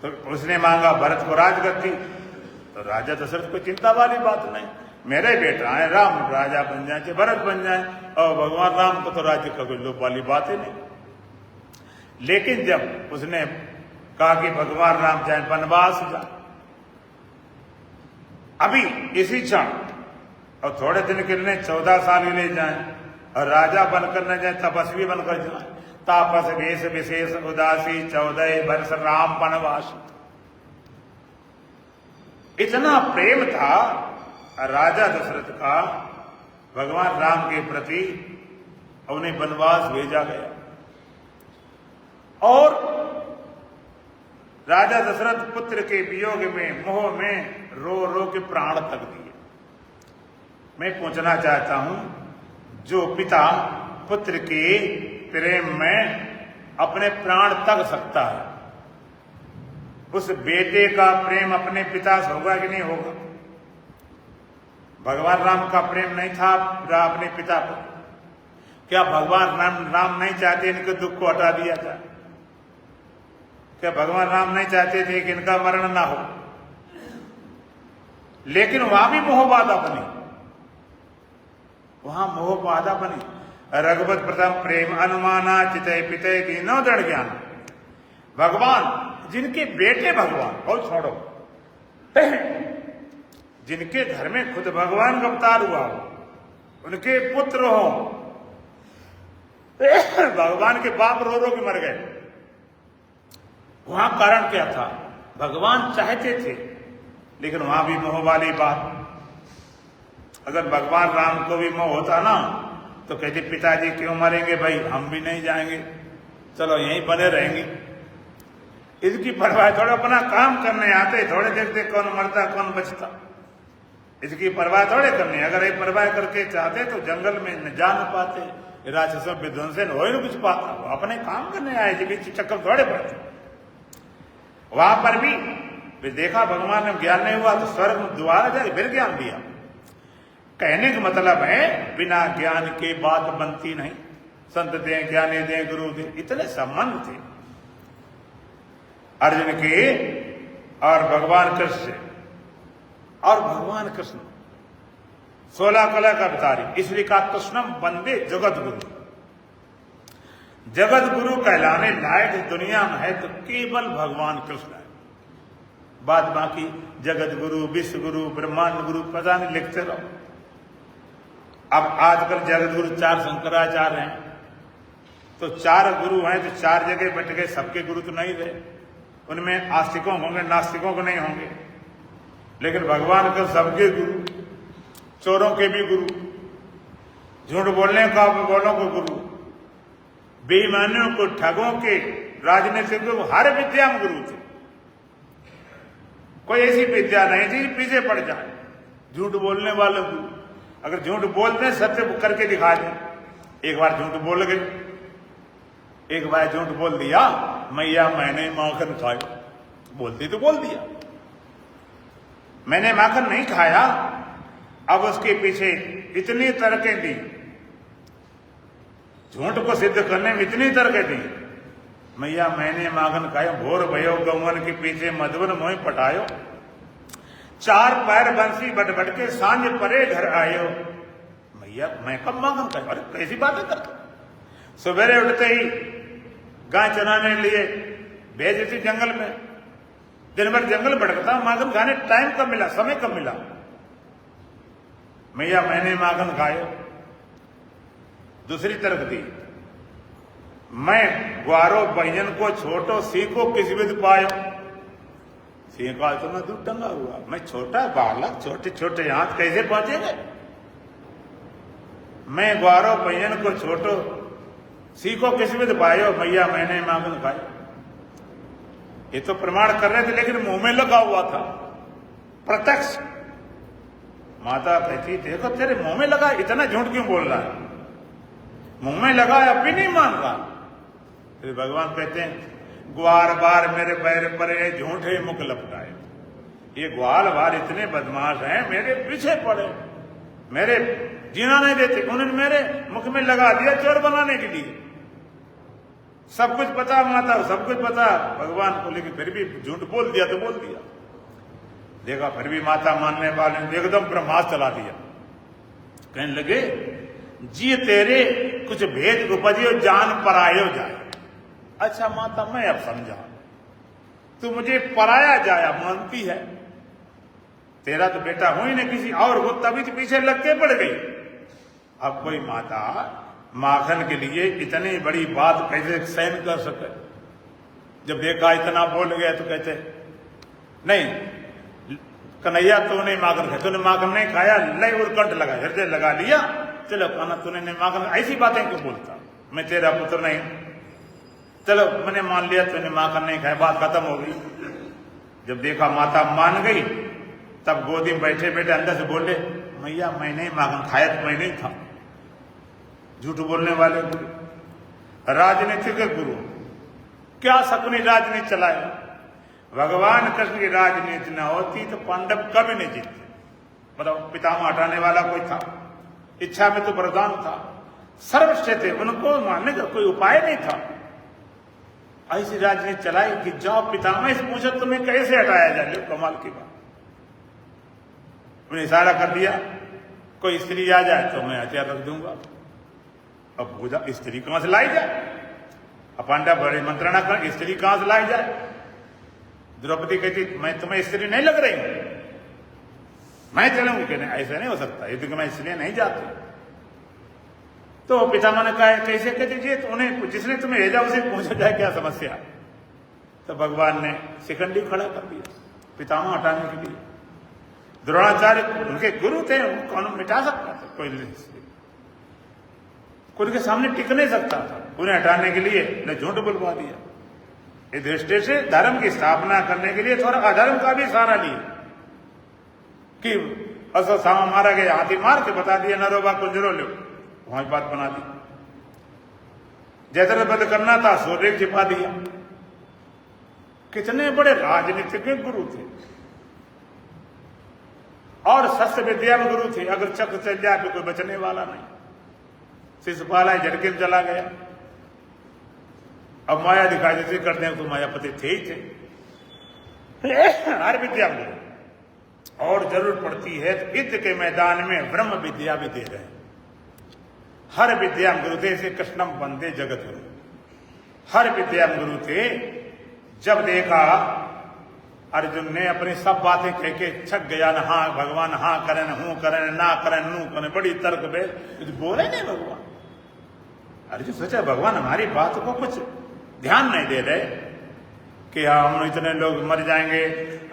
तो उसने मांगा भरत को राजगद्दी, तो राजा दशरथ को चिंता वाली बात नहीं, मेरे बेटा है राम, राजा बन जाए चाहे भरत बन जाए, और भगवान राम को तो राज्य का कोई लोभ वाली बात ही नहीं। लेकिन जब उसने कहा कि भगवान राम चाहे वनवास जाए अभी इसी क्षण, और थोड़े दिन के लिए 14 साल ही ले जाए, और राजा बनकर न जाए, तपस्वी बनकर जाए। तापस वेश विशेष उदासी 14 वर्ष राम वनवास। इतना प्रेम था राजा दशरथ का भगवान राम के प्रति, उन्हें वनवास भेजा गया। और राजा दशरथ पुत्र के वियोग में, मोह में रो रो के प्राण तक दिए। मैं पूछना चाहता हूं, जो पिता पुत्र के प्रेम में अपने प्राण तक सकता है, उस बेटे का प्रेम अपने पिता से होगा कि नहीं होगा? भगवान राम का प्रेम नहीं था अपने पिता पर। क्या भगवान राम नहीं चाहते इनके दुख को हटा दिया जाए? क्या भगवान राम नहीं चाहते थे कि इनका मरण ना हो? लेकिन वहां भी मोहबाधा बनी, वहां मोहबाधा बनी। रघुपत प्रथम प्रेम अनुमाना चितय पितय दीनो दृढ़ ज्ञान। भगवान, जिनके बेटे भगवान, और छोड़ो, जिनके घर में खुद भगवान का अवतार हुआ हो, उनके पुत्र हो, भगवान के बाप रो रो के मर गए। वहां कारण क्या था? भगवान चाहते थे, लेकिन वहां भी मोह वाली बात। अगर भगवान राम को भी मोह होता ना, तो कहते पिताजी क्यों मरेंगे भाई, हम भी नहीं जाएंगे, चलो यहीं बने रहेंगे। इसकी परवाह थोड़ा, अपना काम करने आते, थोड़े देखते कौन मरता कौन बचता, इसकी परवाह थोड़े करनी। अगर ये परवाह करके चाहते तो जंगल में न जा न पाते, राक्षसों विध्वंसन हो ही न कुछ पाता। वो अपने काम करने आए, जी चक्कर थोड़े पड़ते। वहां पर भी देखा भगवान ने ज्ञान नहीं हुआ तो स्वर्ग में दोबारा जाके फिर ज्ञान दिया। कहने का मतलब है बिना ज्ञान के बात बनती नहीं। संत दे, ज्ञानी दे, गुरु दे, इतने संबंध थे अर्जुन के और भगवान कृष्ण से। और भगवान कृष्ण 16 कला का अवतारी, इसलिए कहा कृष्णम वंदे जगत गुरु। जगत गुरु कहलाने लायक दुनिया में है तो केवल भगवान कृष्ण है। बात बाकी जगत गुरु, विश्व गुरु, ब्रह्मांड गुरु पता नहीं लिखते रहो। अब आजकल जगत गुरु 4 शंकराचार्य हैं, तो 4 गुरु हैं तो 4 जगह बैठ गए, सबके गुरु तो नहीं रहे। उनमें आस्तिकों होंगे, नास्तिकों को नहीं होंगे, लेकिन भगवान का सबके गुरु, चोरों के भी गुरु, झूठ बोलने का बोलों को गुरु, बेईमानियों को, ठगों के, राजनीतिकों को, हर विद्या में गुरु थे। कोई ऐसी विद्या नहीं थी पीछे पड़ जाए। झूठ बोलने वाले गुरु, अगर झूठ बोलते सत्य करके दिखा दे। एक बार झूठ बोल गए, एक बार झूठ बोल दिया, मैया मैंने माखन खाया, बोलती तो बोल दिया, मैंने माखन नहीं खाया। अब उसके पीछे इतनी तरकें दी, झूठ को सिद्ध करने में इतनी तरकें दी। मैया मैंने माखन खाया, भोर भयो गौवन के पीछे मधुवन मोह पटायो। चार पैर बंसी बट बट के सांझ परे घर आयो। मैया मैं कब मांगन कर, अरे कैसी बातें करते। सवेरे उठते ही गाय चराने लिए भेज थी जंगल में, दिन भर जंगल भटकता, मागन खाने टाइम कब मिला, समय कब मिला। मैया मैंने मागन खायो। दूसरी तरफ दी, मैं ग्वारो बहन को छोटो सीखो किस विध पायो। सीखा तो मैं दूध टंगा हुआ, मैं छोटा बालक, छोटे छोटे हाथ कैसे पहुंचेंगे। मैं ग्वारो बहन को छोटो सीखो किस विध पायो, मैया मैंने मागन खायो। ये तो प्रमाण कर रहे थे लेकिन मुंह में लगा हुआ था प्रत्यक्ष। माता कहती देखो तेरे मुंह में लगा, इतना झूठ क्यों बोल रहा है, मुंह में लगा अब भी नहीं मान रहा। फिर भगवान कहते हैं ग्वार बार मेरे पैर परे झूठे मुख लपटाए। ये ग्वाल बार इतने बदमाश हैं, मेरे पीछे पड़े, मेरे जीना नहीं देते, उन्होंने मेरे मुख में लगा दिया चोर बनाने के लिए। सब कुछ पता माता, सब कुछ पता भगवान को, लेकिन फिर भी झूठ बोल दिया तो बोल दिया। देखा फिर भी माता मानने वाले ने एकदम ब्रह्मास्त्र चला दिया। कहने लगे जी तेरे कुछ भेद उपजियो जान परायो जाए। अच्छा माता मैं अब समझा, तू मुझे पराया जाया मानती है, तेरा तो बेटा हो ही नहीं किसी और को, तभी तो पीछे लग के पड़ गई। अब कोई माता माखन के लिए इतनी बड़ी बात कैसे सहन कर सके। जब देखा इतना बोल गया तो कहते नहीं कन्हैया तूने माखन खाया, तूने माखन नहीं खाया, लय और कंठ लगा, हृदय लगा लिया, चलो कहना तूने नहीं माखन, ऐसी बातें क्यों बोलता, मैं तेरा पुत्र नहीं, चलो मैंने मान लिया तूने माखन नहीं खाया, बात खत्म हो गई। जब देखा माता मान गई तब गोदी में बैठे बैठे अंदर से बोले मैया मैं नहीं माखन खाया, तो मैं नहीं था। झूठ बोलने वाले गुरु, राजनीतिक गुरु, क्या शकुनी राजनीति चलाए। भगवान कृष्ण की राजनीति न होती तो पांडव कभी नहीं जीतते। मतलब पितामह हटाने वाला कोई था, इच्छा में तो वरदान था, सर्वश्रेष्ठ थे, उनको मानने का कोई उपाय नहीं था। ऐसी राजनीति चलाई कि जाओ पितामह से पूछो तुम्हें कैसे हटाया जाए। लो कमाल की बात, उन्हें इशारा कर दिया कोई स्त्री आ जाए तो मैं हथियार रख दूंगा। अब पूजा स्त्री कहां से लाई जाए, अब पांडव बड़ी मंत्रणा कर स्त्री कहां से लाई जाए। द्रौपदी कहती मैं तुम्हें स्त्री नहीं लग रही हूं, मैं चलूंगी, कहने ऐसा नहीं हो सकता, युद्ध में इसलिए नहीं जाती। तो पितामह ने कहा कैसे, कहते जी तो उन्हें जिसने तुम्हें भेजा उसे पूछा जाए क्या समस्या। तो भगवान ने शिखंडी खड़ा कर दिया पितामह हटाने के लिए। द्रोणाचार्य उनके गुरु थे, कौन मिटा सकता था, कोई उनके सामने टिक नहीं सकता था, उन्हें हटाने के लिए ने झूठ बुलवा दिया। इस दृष्टि से धर्म की स्थापना करने के लिए थोड़ा अधर्म का भी सहारा लिया कि अश्वत्थामा मारा गया, हाथी मार के बता दिया नरोबा कुंजरो लो, वहां बात बना दी। जैसे बंद करना था सूर्य छिपा दिया। कितने बड़े राजनीतिक गुरु थे और शस्त्र विद्या में गुरु थे। अगर चक्र चल जाए तो कोई बचने वाला नहीं। शिशुपाल झटके में चला गया, अब माया दिखाई देती करते हैं तो मायापति थे ही थे। हर विद्या में और जरूर पड़ती है तो युद्ध के मैदान में ब्रह्म विद्या भी दे रहे हैं। हर विद्या गुरु थे से कृष्णम वंदे जगत गुरु, हर विद्या गुरु थे। जब देखा अर्जुन ने अपनी सब बातें कह के छक गया, न हाँ भगवान हाँ करें, हूं करें, ना करें, नू करें, बड़ी तर्क में कुछ बोले नहीं भगवान। अर्जुन सोचा भगवान हमारी बात को कुछ ध्यान नहीं दे रहे कि हम इतने लोग मर जाएंगे,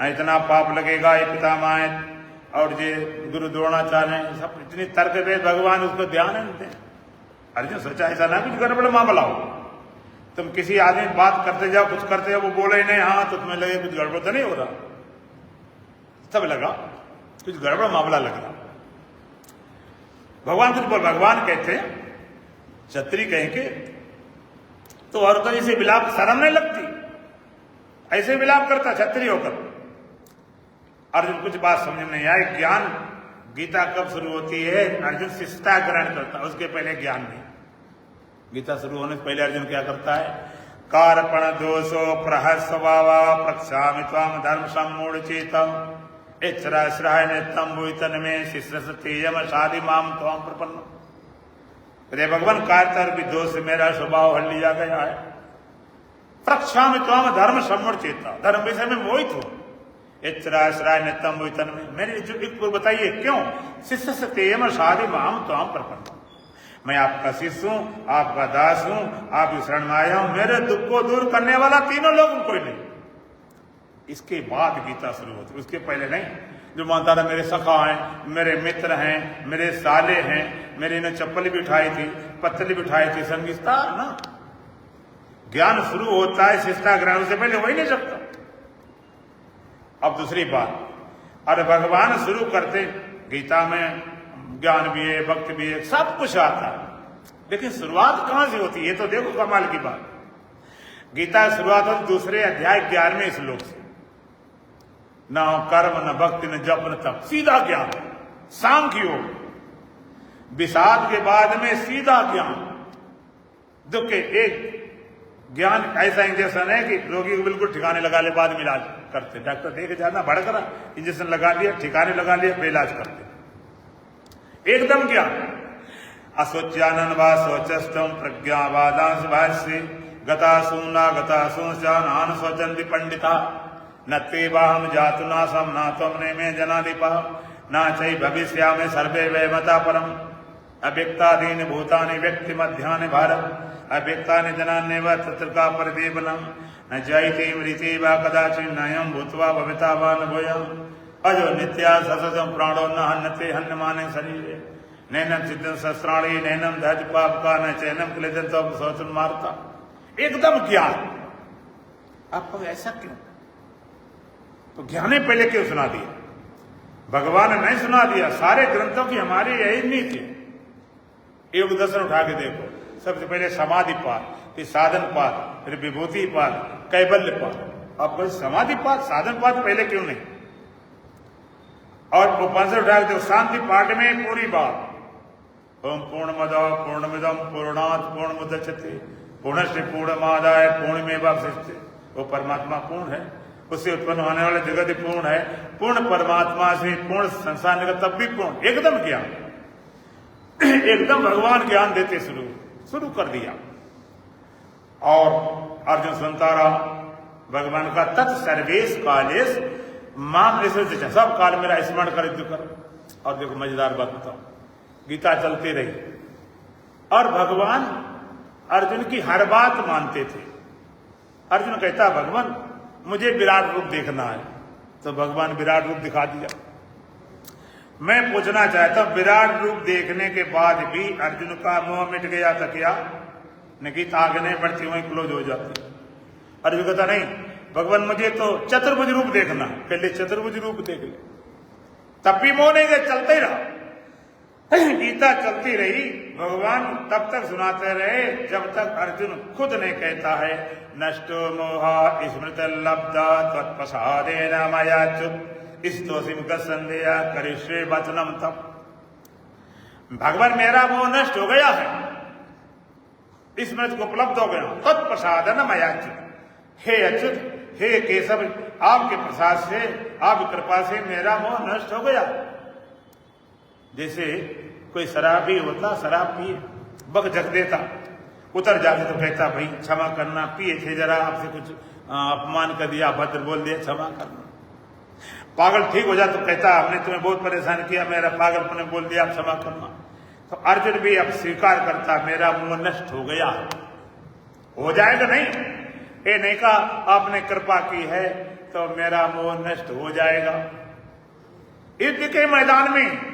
इतना पाप लगेगा, ये पितामह और ये गुरु द्रोणाचार्य सब इतनी तर्क दे, भगवान उसको ध्यान नहीं देते। अर्जुन सोचा ऐसा ना कुछ गड़बड़ मामला हो, तुम किसी आदमी बात करते जाओ, कुछ करते जाओ, वो बोले नहीं हाँ तो तुम्हें लगे कुछ गड़बड़ तो नहीं हो रहा। तब लगा कुछ गड़बड़ मामला लग रहा। भगवान कुछ बोल, भगवान कहते क्षत्रिय कहें के तो औरतों जैसे विलाप शर्म नहीं लगती, ऐसे विलाप करता क्षत्रिय होकर। अर्जुन कुछ बात समझ नहीं आई। ज्ञान गीता कब शुरू होती है, अर्जुन शिष्टता ग्रहण करता, उसके पहले ज्ञान नहीं। गीता शुरू होने से पहले अर्जुन क्या करता है, कार्पण दोषो प्रहस्वावा प्रक्षामि त्वाम धर्म सम्मूढ़ चेतम इच्छराश्राय नित्यम भूतन में शिष्य तेजम शादी माम त्वाम प्रपन्न। अरे भगवान कार्तर भी दोष से मेरा स्वभाव हल लिया गया है। प्रक्षा में त्वाम धर्म सम्मूढ़ चेता, धर्म विषय में मोहित हूं। इच्छराश्राय नित्यम भूतन में मेरे जो एक बताइए क्यों? शिष्य से तेजम शादी माम त्वाम प्रपन्न। मैं आपका शिष्य हूं, आपका दास हूं, आपकी शरण में आया हूं, मेरे दुख को दूर करने वाला तीनों लोग कोई नहीं। इसके बाद गीता शुरू होती, उसके पहले नहीं। जो मानता था मेरे सखा हैं, मेरे मित्र हैं, मेरे साले हैं, मेरे ने चप्पल भी उठाई थी, पत्तल भी उठाई थी, संगीता ना। ज्ञान शुरू होता है शिष्टा ग्रहण से पहले, हो ही नहीं सकता। अब दूसरी बात, अरे भगवान शुरू करते गीता में ज्ञान भी है, भक्ति भी है, सब कुछ आता है, लेकिन शुरुआत कहां से होती है? ये तो देखो कमाल की बात। गीता शुरुआत होती दूसरे अध्याय 11वें श्लोक से। न कर्म न भक्ति न जप न तप, सीधा ज्ञान, सांख्य योग। विषाद के बाद में सीधा ज्ञान। दुख के एक ज्ञान ऐसा इंजेक्शन है कि रोगी को बिल्कुल ठिकाने लगा ले, बाद में इलाज करते। डॉक्टर देख जाना भड़क रहा, इंजेक्शन लगा लिया, ठिकाने लगा लिया, बेइलाज करते एकदम ज्ञान। असोच्यानन वा सोचस्तम प्रज्ञावादांश भाष्ये गतासूना गतासूनान स्वचंदी पंडिता न ते वाहम जातु नासम न त्वम नेमे जनाधिपा न चै भविष्यामि सर्वे वैमता परम अव्यक्तादीनि भूतानि व्यक्ति मध्यानि भारत अव्यक्तानि जनान्येव तत्र का परिदेवनम न जयति मृति वा कदाचित् नयं भूत्वा भविता वा न भूयम् अजो नित्या सततं प्राणो न हन्यते हन्यमाने शरीरे नैनं सिद्धं शस्त्राणि नैनं दहति पापका न चैनं क्लेदं त्वं शौचं मार्ता। एकदम ज्ञान। आपको ऐसा क्यों? तो ज्ञान ने पहले क्यों सुना दिया? भगवान ने नहीं सुना दिया। सारे ग्रंथों की हमारी यही नीति है। योग दर्शन उठा के देखो, सबसे पहले समाधि पाठ, फिर साधन पाठ, फिर विभूति पाठ, कैबल्य पाठ। आपको समाधि पाठ साधन पाठ पहले क्यों नहीं? और उपनिषद उठा के देखो, शांति पाठ में पूरी बात, ओम पूर्णमद पूर्णमिदम पूर्णात् पूर्णमुदच्यते पूर्णस्य पूर्णमादाय पूर्णमेवावशिष्यते। वो परमात्मा पूर्ण है, उससे उत्पन्न होने वाले जगत पूर्ण है। पूर्ण परमात्मा से पूर्ण संसार निकल तब भी पूर्ण। एकदम ज्ञान, एकदम भगवान ज्ञान देते शुरू कर दिया। और अर्जुन सुनता रहा भगवान का तत्सर्वेश कालेश माम ऐसे सब काल मेरा स्मरण कर युद्ध कर। और देखो मजेदार बात बताओ, गीता चलती रही और भगवान अर्जुन की हर बात मानते थे। अर्जुन कहता भगवान मुझे विराट रूप देखना है, तो भगवान विराट रूप दिखा दिया। मैं पूछना चाहता हूं, विराट रूप देखने के बाद भी अर्जुन का मोह मिट गया था क्या? न गीता आगे नहीं बढ़ती, वहीं क्लोज हो जाती। अर्जुन कहता नहीं भगवान मुझे तो चतुर्भुज रूप देखना, पहले चतुर्भुज रूप देख ले, तब भी मोह नहीं गया, चलते ही रहा। गीता चलती रही, भगवान तब तक सुनाते रहे जब तक अर्जुन खुद नहीं कहता है नष्टो मोहा स्मृत लब्धा त्वत्प्रसादेन मयाच्युत स्तोषिम संदेह करिष्ये वचनम तब। भगवान मेरा मोह नष्ट हो गया है, स्मृत को उपलब्ध हो गया, तत्प्रसादेन मयाच्युत। हे अच्युत, हे केशव, आपके प्रसाद से, आपकी कृपा से मेरा मोह नष्ट हो गया। जैसे कोई शराबी होता, शराब पिए बक जग देता, उतर जाते तो कहता भाई क्षमा करना, पिए थे जरा, आपसे कुछ अपमान कर दिया, भद्र बोल दिया, क्षमा करना। पागल ठीक हो जाता तो कहता हमने तुम्हें बहुत परेशान किया, मेरा पागलपन ने बोल दिया, क्षमा करना। तो अर्जुन भी अब स्वीकार करता मेरा मोह नष्ट हो गया। हो जाएगा नहीं, ये नहीं कहा आपने कृपा की है तो मेरा मोह नष्ट हो जाएगा। युद्ध के मैदान में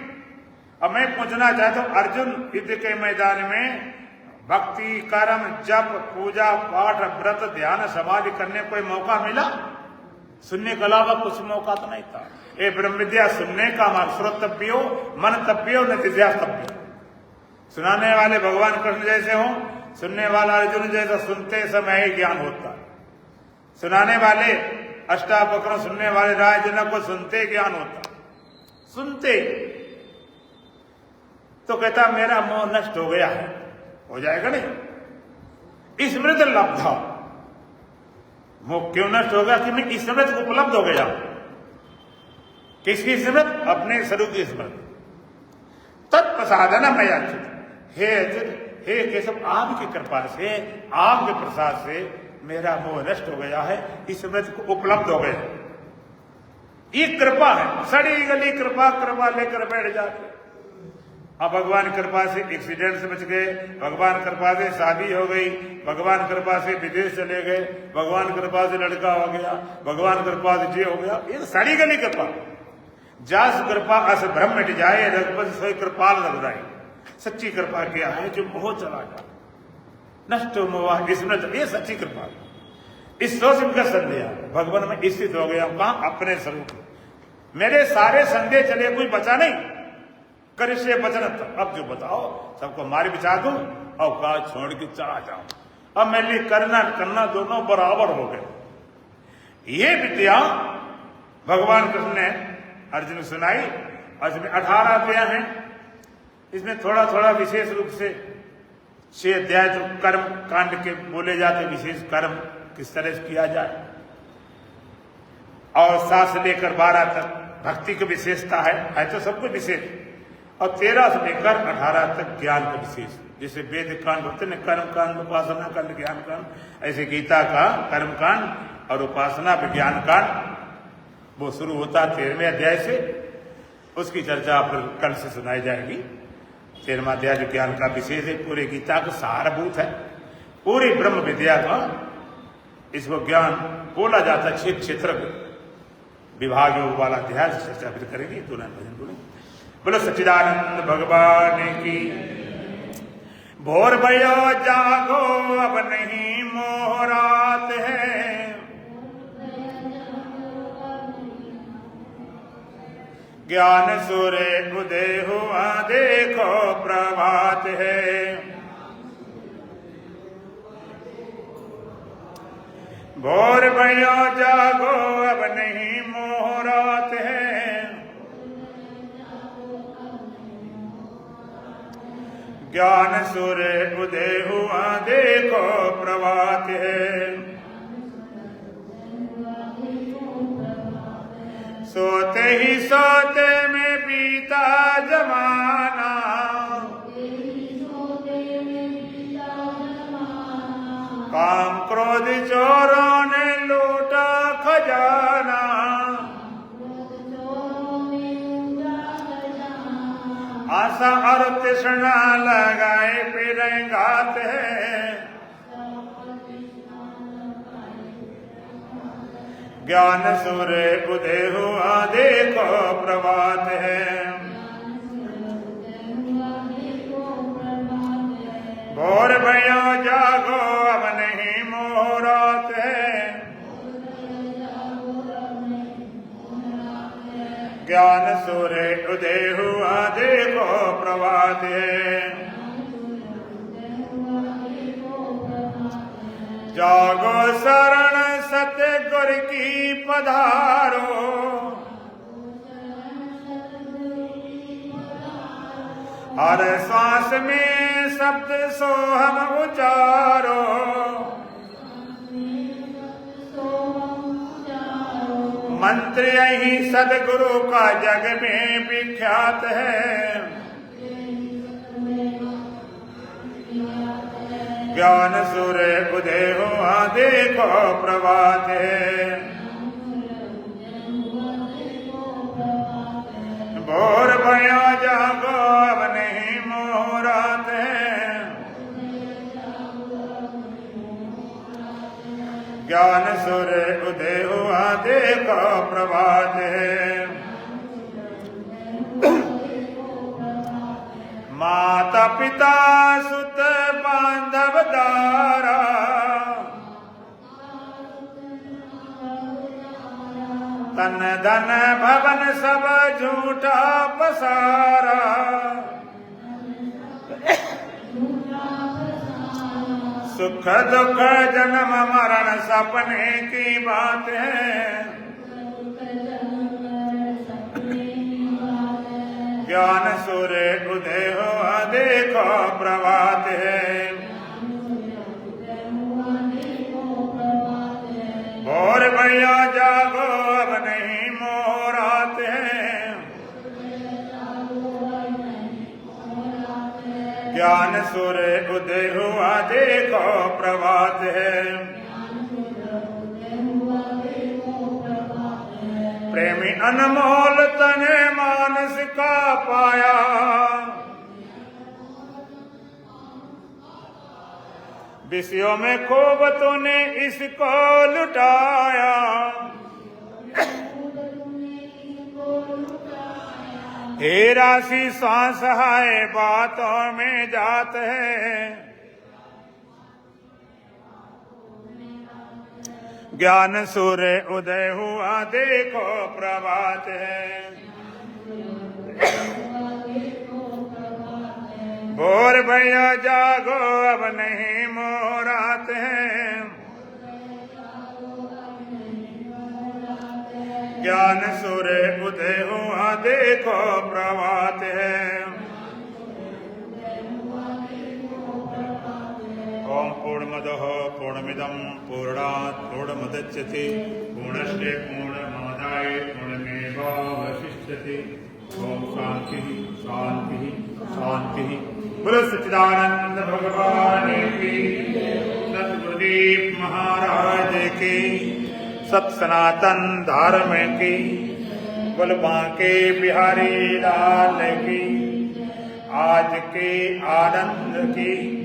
अब मैं पूछना चाहता हूं, अर्जुन युद्ध के मैदान में भक्ति कर्म जप पूजा पाठ व्रत ध्यान समाधि करने कोई मौका मिला? सुनने के अलावा कुछ मौका तो नहीं था। ये ब्रह्म विद्या सुनने का श्रोतव्यो मन तब्यो नित्यास्तव्यो। सुनाने वाले भगवान कृष्ण जैसे हों, सुनने वाला अर्जुन जैसा सुनते समय ही ज्ञान होता है। सुनाने वाले अष्टावक्र, सुनने वाले राय जनक को सुनते ज्ञान होता, सुनते तो कहता मेरा मोह नष्ट हो गया है। हो जाएगा नहीं, स्मृत लब्धा। मोह क्यों नष्ट हो गया? कि मैं स्मृत को उपलब्ध हो गया। किसकी स्मृति? अपने स्वरूप की स्मृति। तत्प्रसादन मया अच्युत, हे अच्युत, हे केशव, आपकी कृपा से, आपके प्रसाद से मेरा मोह नष्ट हो गया है, इस स्मृति को उपलब्ध हो गया। ये कृपा है, सड़ी गली कृपा, कृपा लेकर बैठ जाते। अब भगवान कृपा से एक्सीडेंट से बच गए, भगवान कृपा से शादी हो गई, भगवान कृपा से विदेश चले गए, भगवान कृपा से लड़का हो गया, भगवान कृपा से ये हो गया। ये सड़ी गली कृपा। जास कृपा अस ब्रह्म मिट जाए, रघुपति सोई कृपाल रघुराई। सच्ची कृपा क्या है? जो मोह चला जाए, नष्ट मोह स्मृत, ये सच्ची कृपा। इस सोच का संदेह भगवान में स्थित हो गया। कहा? अपने स्वरूप। मेरे सारे संदेह चले, कोई बचा नहीं। कर से बचन, अब जो बताओ सबको मार बिछा दूं, अवकाश छोड़ के चला जाऊं। अब मेरे लिए करना करना दोनों बराबर हो गए। ये विद्या भगवान कृष्ण ने अर्जुन को सुनाई। और इसमें 18 अध्याय हैं। इसमें थोड़ा थोड़ा विशेष रूप से 6 अध्याय तो कर्म कांड के बोले जाते, विशेष कर्म किस तरह से किया जाए, और 7 से लेकर 12 तक भक्ति की विशेषता है तो सबको विशेष, और 13 से लेकर 18 तक ज्ञान का विशेष। जैसे वेद कांड होते हैं, कर्म कांड, उपासना कांड, ज्ञान कांड, ऐसे गीता का कर्म कांड और उपासना विज्ञान कांड वो शुरू होता 13वें अध्याय से। उसकी चर्चा आप कल से सुनाई जाएगी। 13वां अध्याय जो ज्ञान का विशेष है, पूरे गीता का सारभूत है, पूरी ब्रह्म विद्या का इसको ज्ञान बोला जाता है। 6 क्षेत्र विभाग वाला अध्याय से चर्चा फिर करेंगे। तो भजन बोले, बोलो सच्चिदानंद भगवान की। भोर भयो जागो, अब नहीं मोह रात है, ज्ञान सूर्य उदय हुआ, देखो प्रभात है। भोर भयो जागो, अब नहीं मोह रात है, ज्ञान सूर्य उदय हुआ, देखो प्रभात है। सोते ही सोते में बीता जमाना, काम क्रोध चोरों ने लूटा खजाना, आशा और तृष्णा लगाए फिर घात है, ज्ञान सूर्य उदय हुआ, देखो प्रभात है। भोर भयो जागो, अब नहीं मोह रात है, ज्ञान सूर्य उदय हुआ, देखो प्रभात है। जागो शरण सत्य गुर की पधारो, हर श्वास में शब्द सोहम उचारो, मंत्र यही सदगुरु का जग में विख्यात है, ज्ञान सूर्य उदय हुआ, देखो प्रभात है। भोर भयो जागो, अब नहीं मोह रात है, ज्ञान सूर्य उदय हुआ, देखो प्रभात है। माता पिता सुत बांधव दारा, तन धन भवन सब झूठा पसारा, सुख दुख जन्म मरण सपने की बात है, ज्ञान सूर्य उदय हुआ, देखो प्रभात है। भोर भयो जागो, अब नहीं मोह रात है, सूर्य उदय हुआ देखो प्रभात है। प्रेमी अनमोल तने मानस का पाया, विषयों में खूब तूने इसको लुटाया। हे राशि सांस है बातों में जात है, ज्ञान सूर्य उदय हुआ देखो प्रभात है। भोर भैया जागो अब नहीं मोरात है, ज्ञान सूर्य उदय हुआ देखो प्रभात है। ओम पूर्णमदः पूर्णमिदं पूर्णात् पूर्णमुदच्यते पूर्णस्य पूर्णमादाय पूर्णमेवावशिष्यते। ओम शांति शांति शांति। बोलो सच्चिदानंद भगवान की, सतगुरुदेव महाराज की, सत सनातन धर्म की, बोल बांके बिहारी लाल की, आज के आनंद की।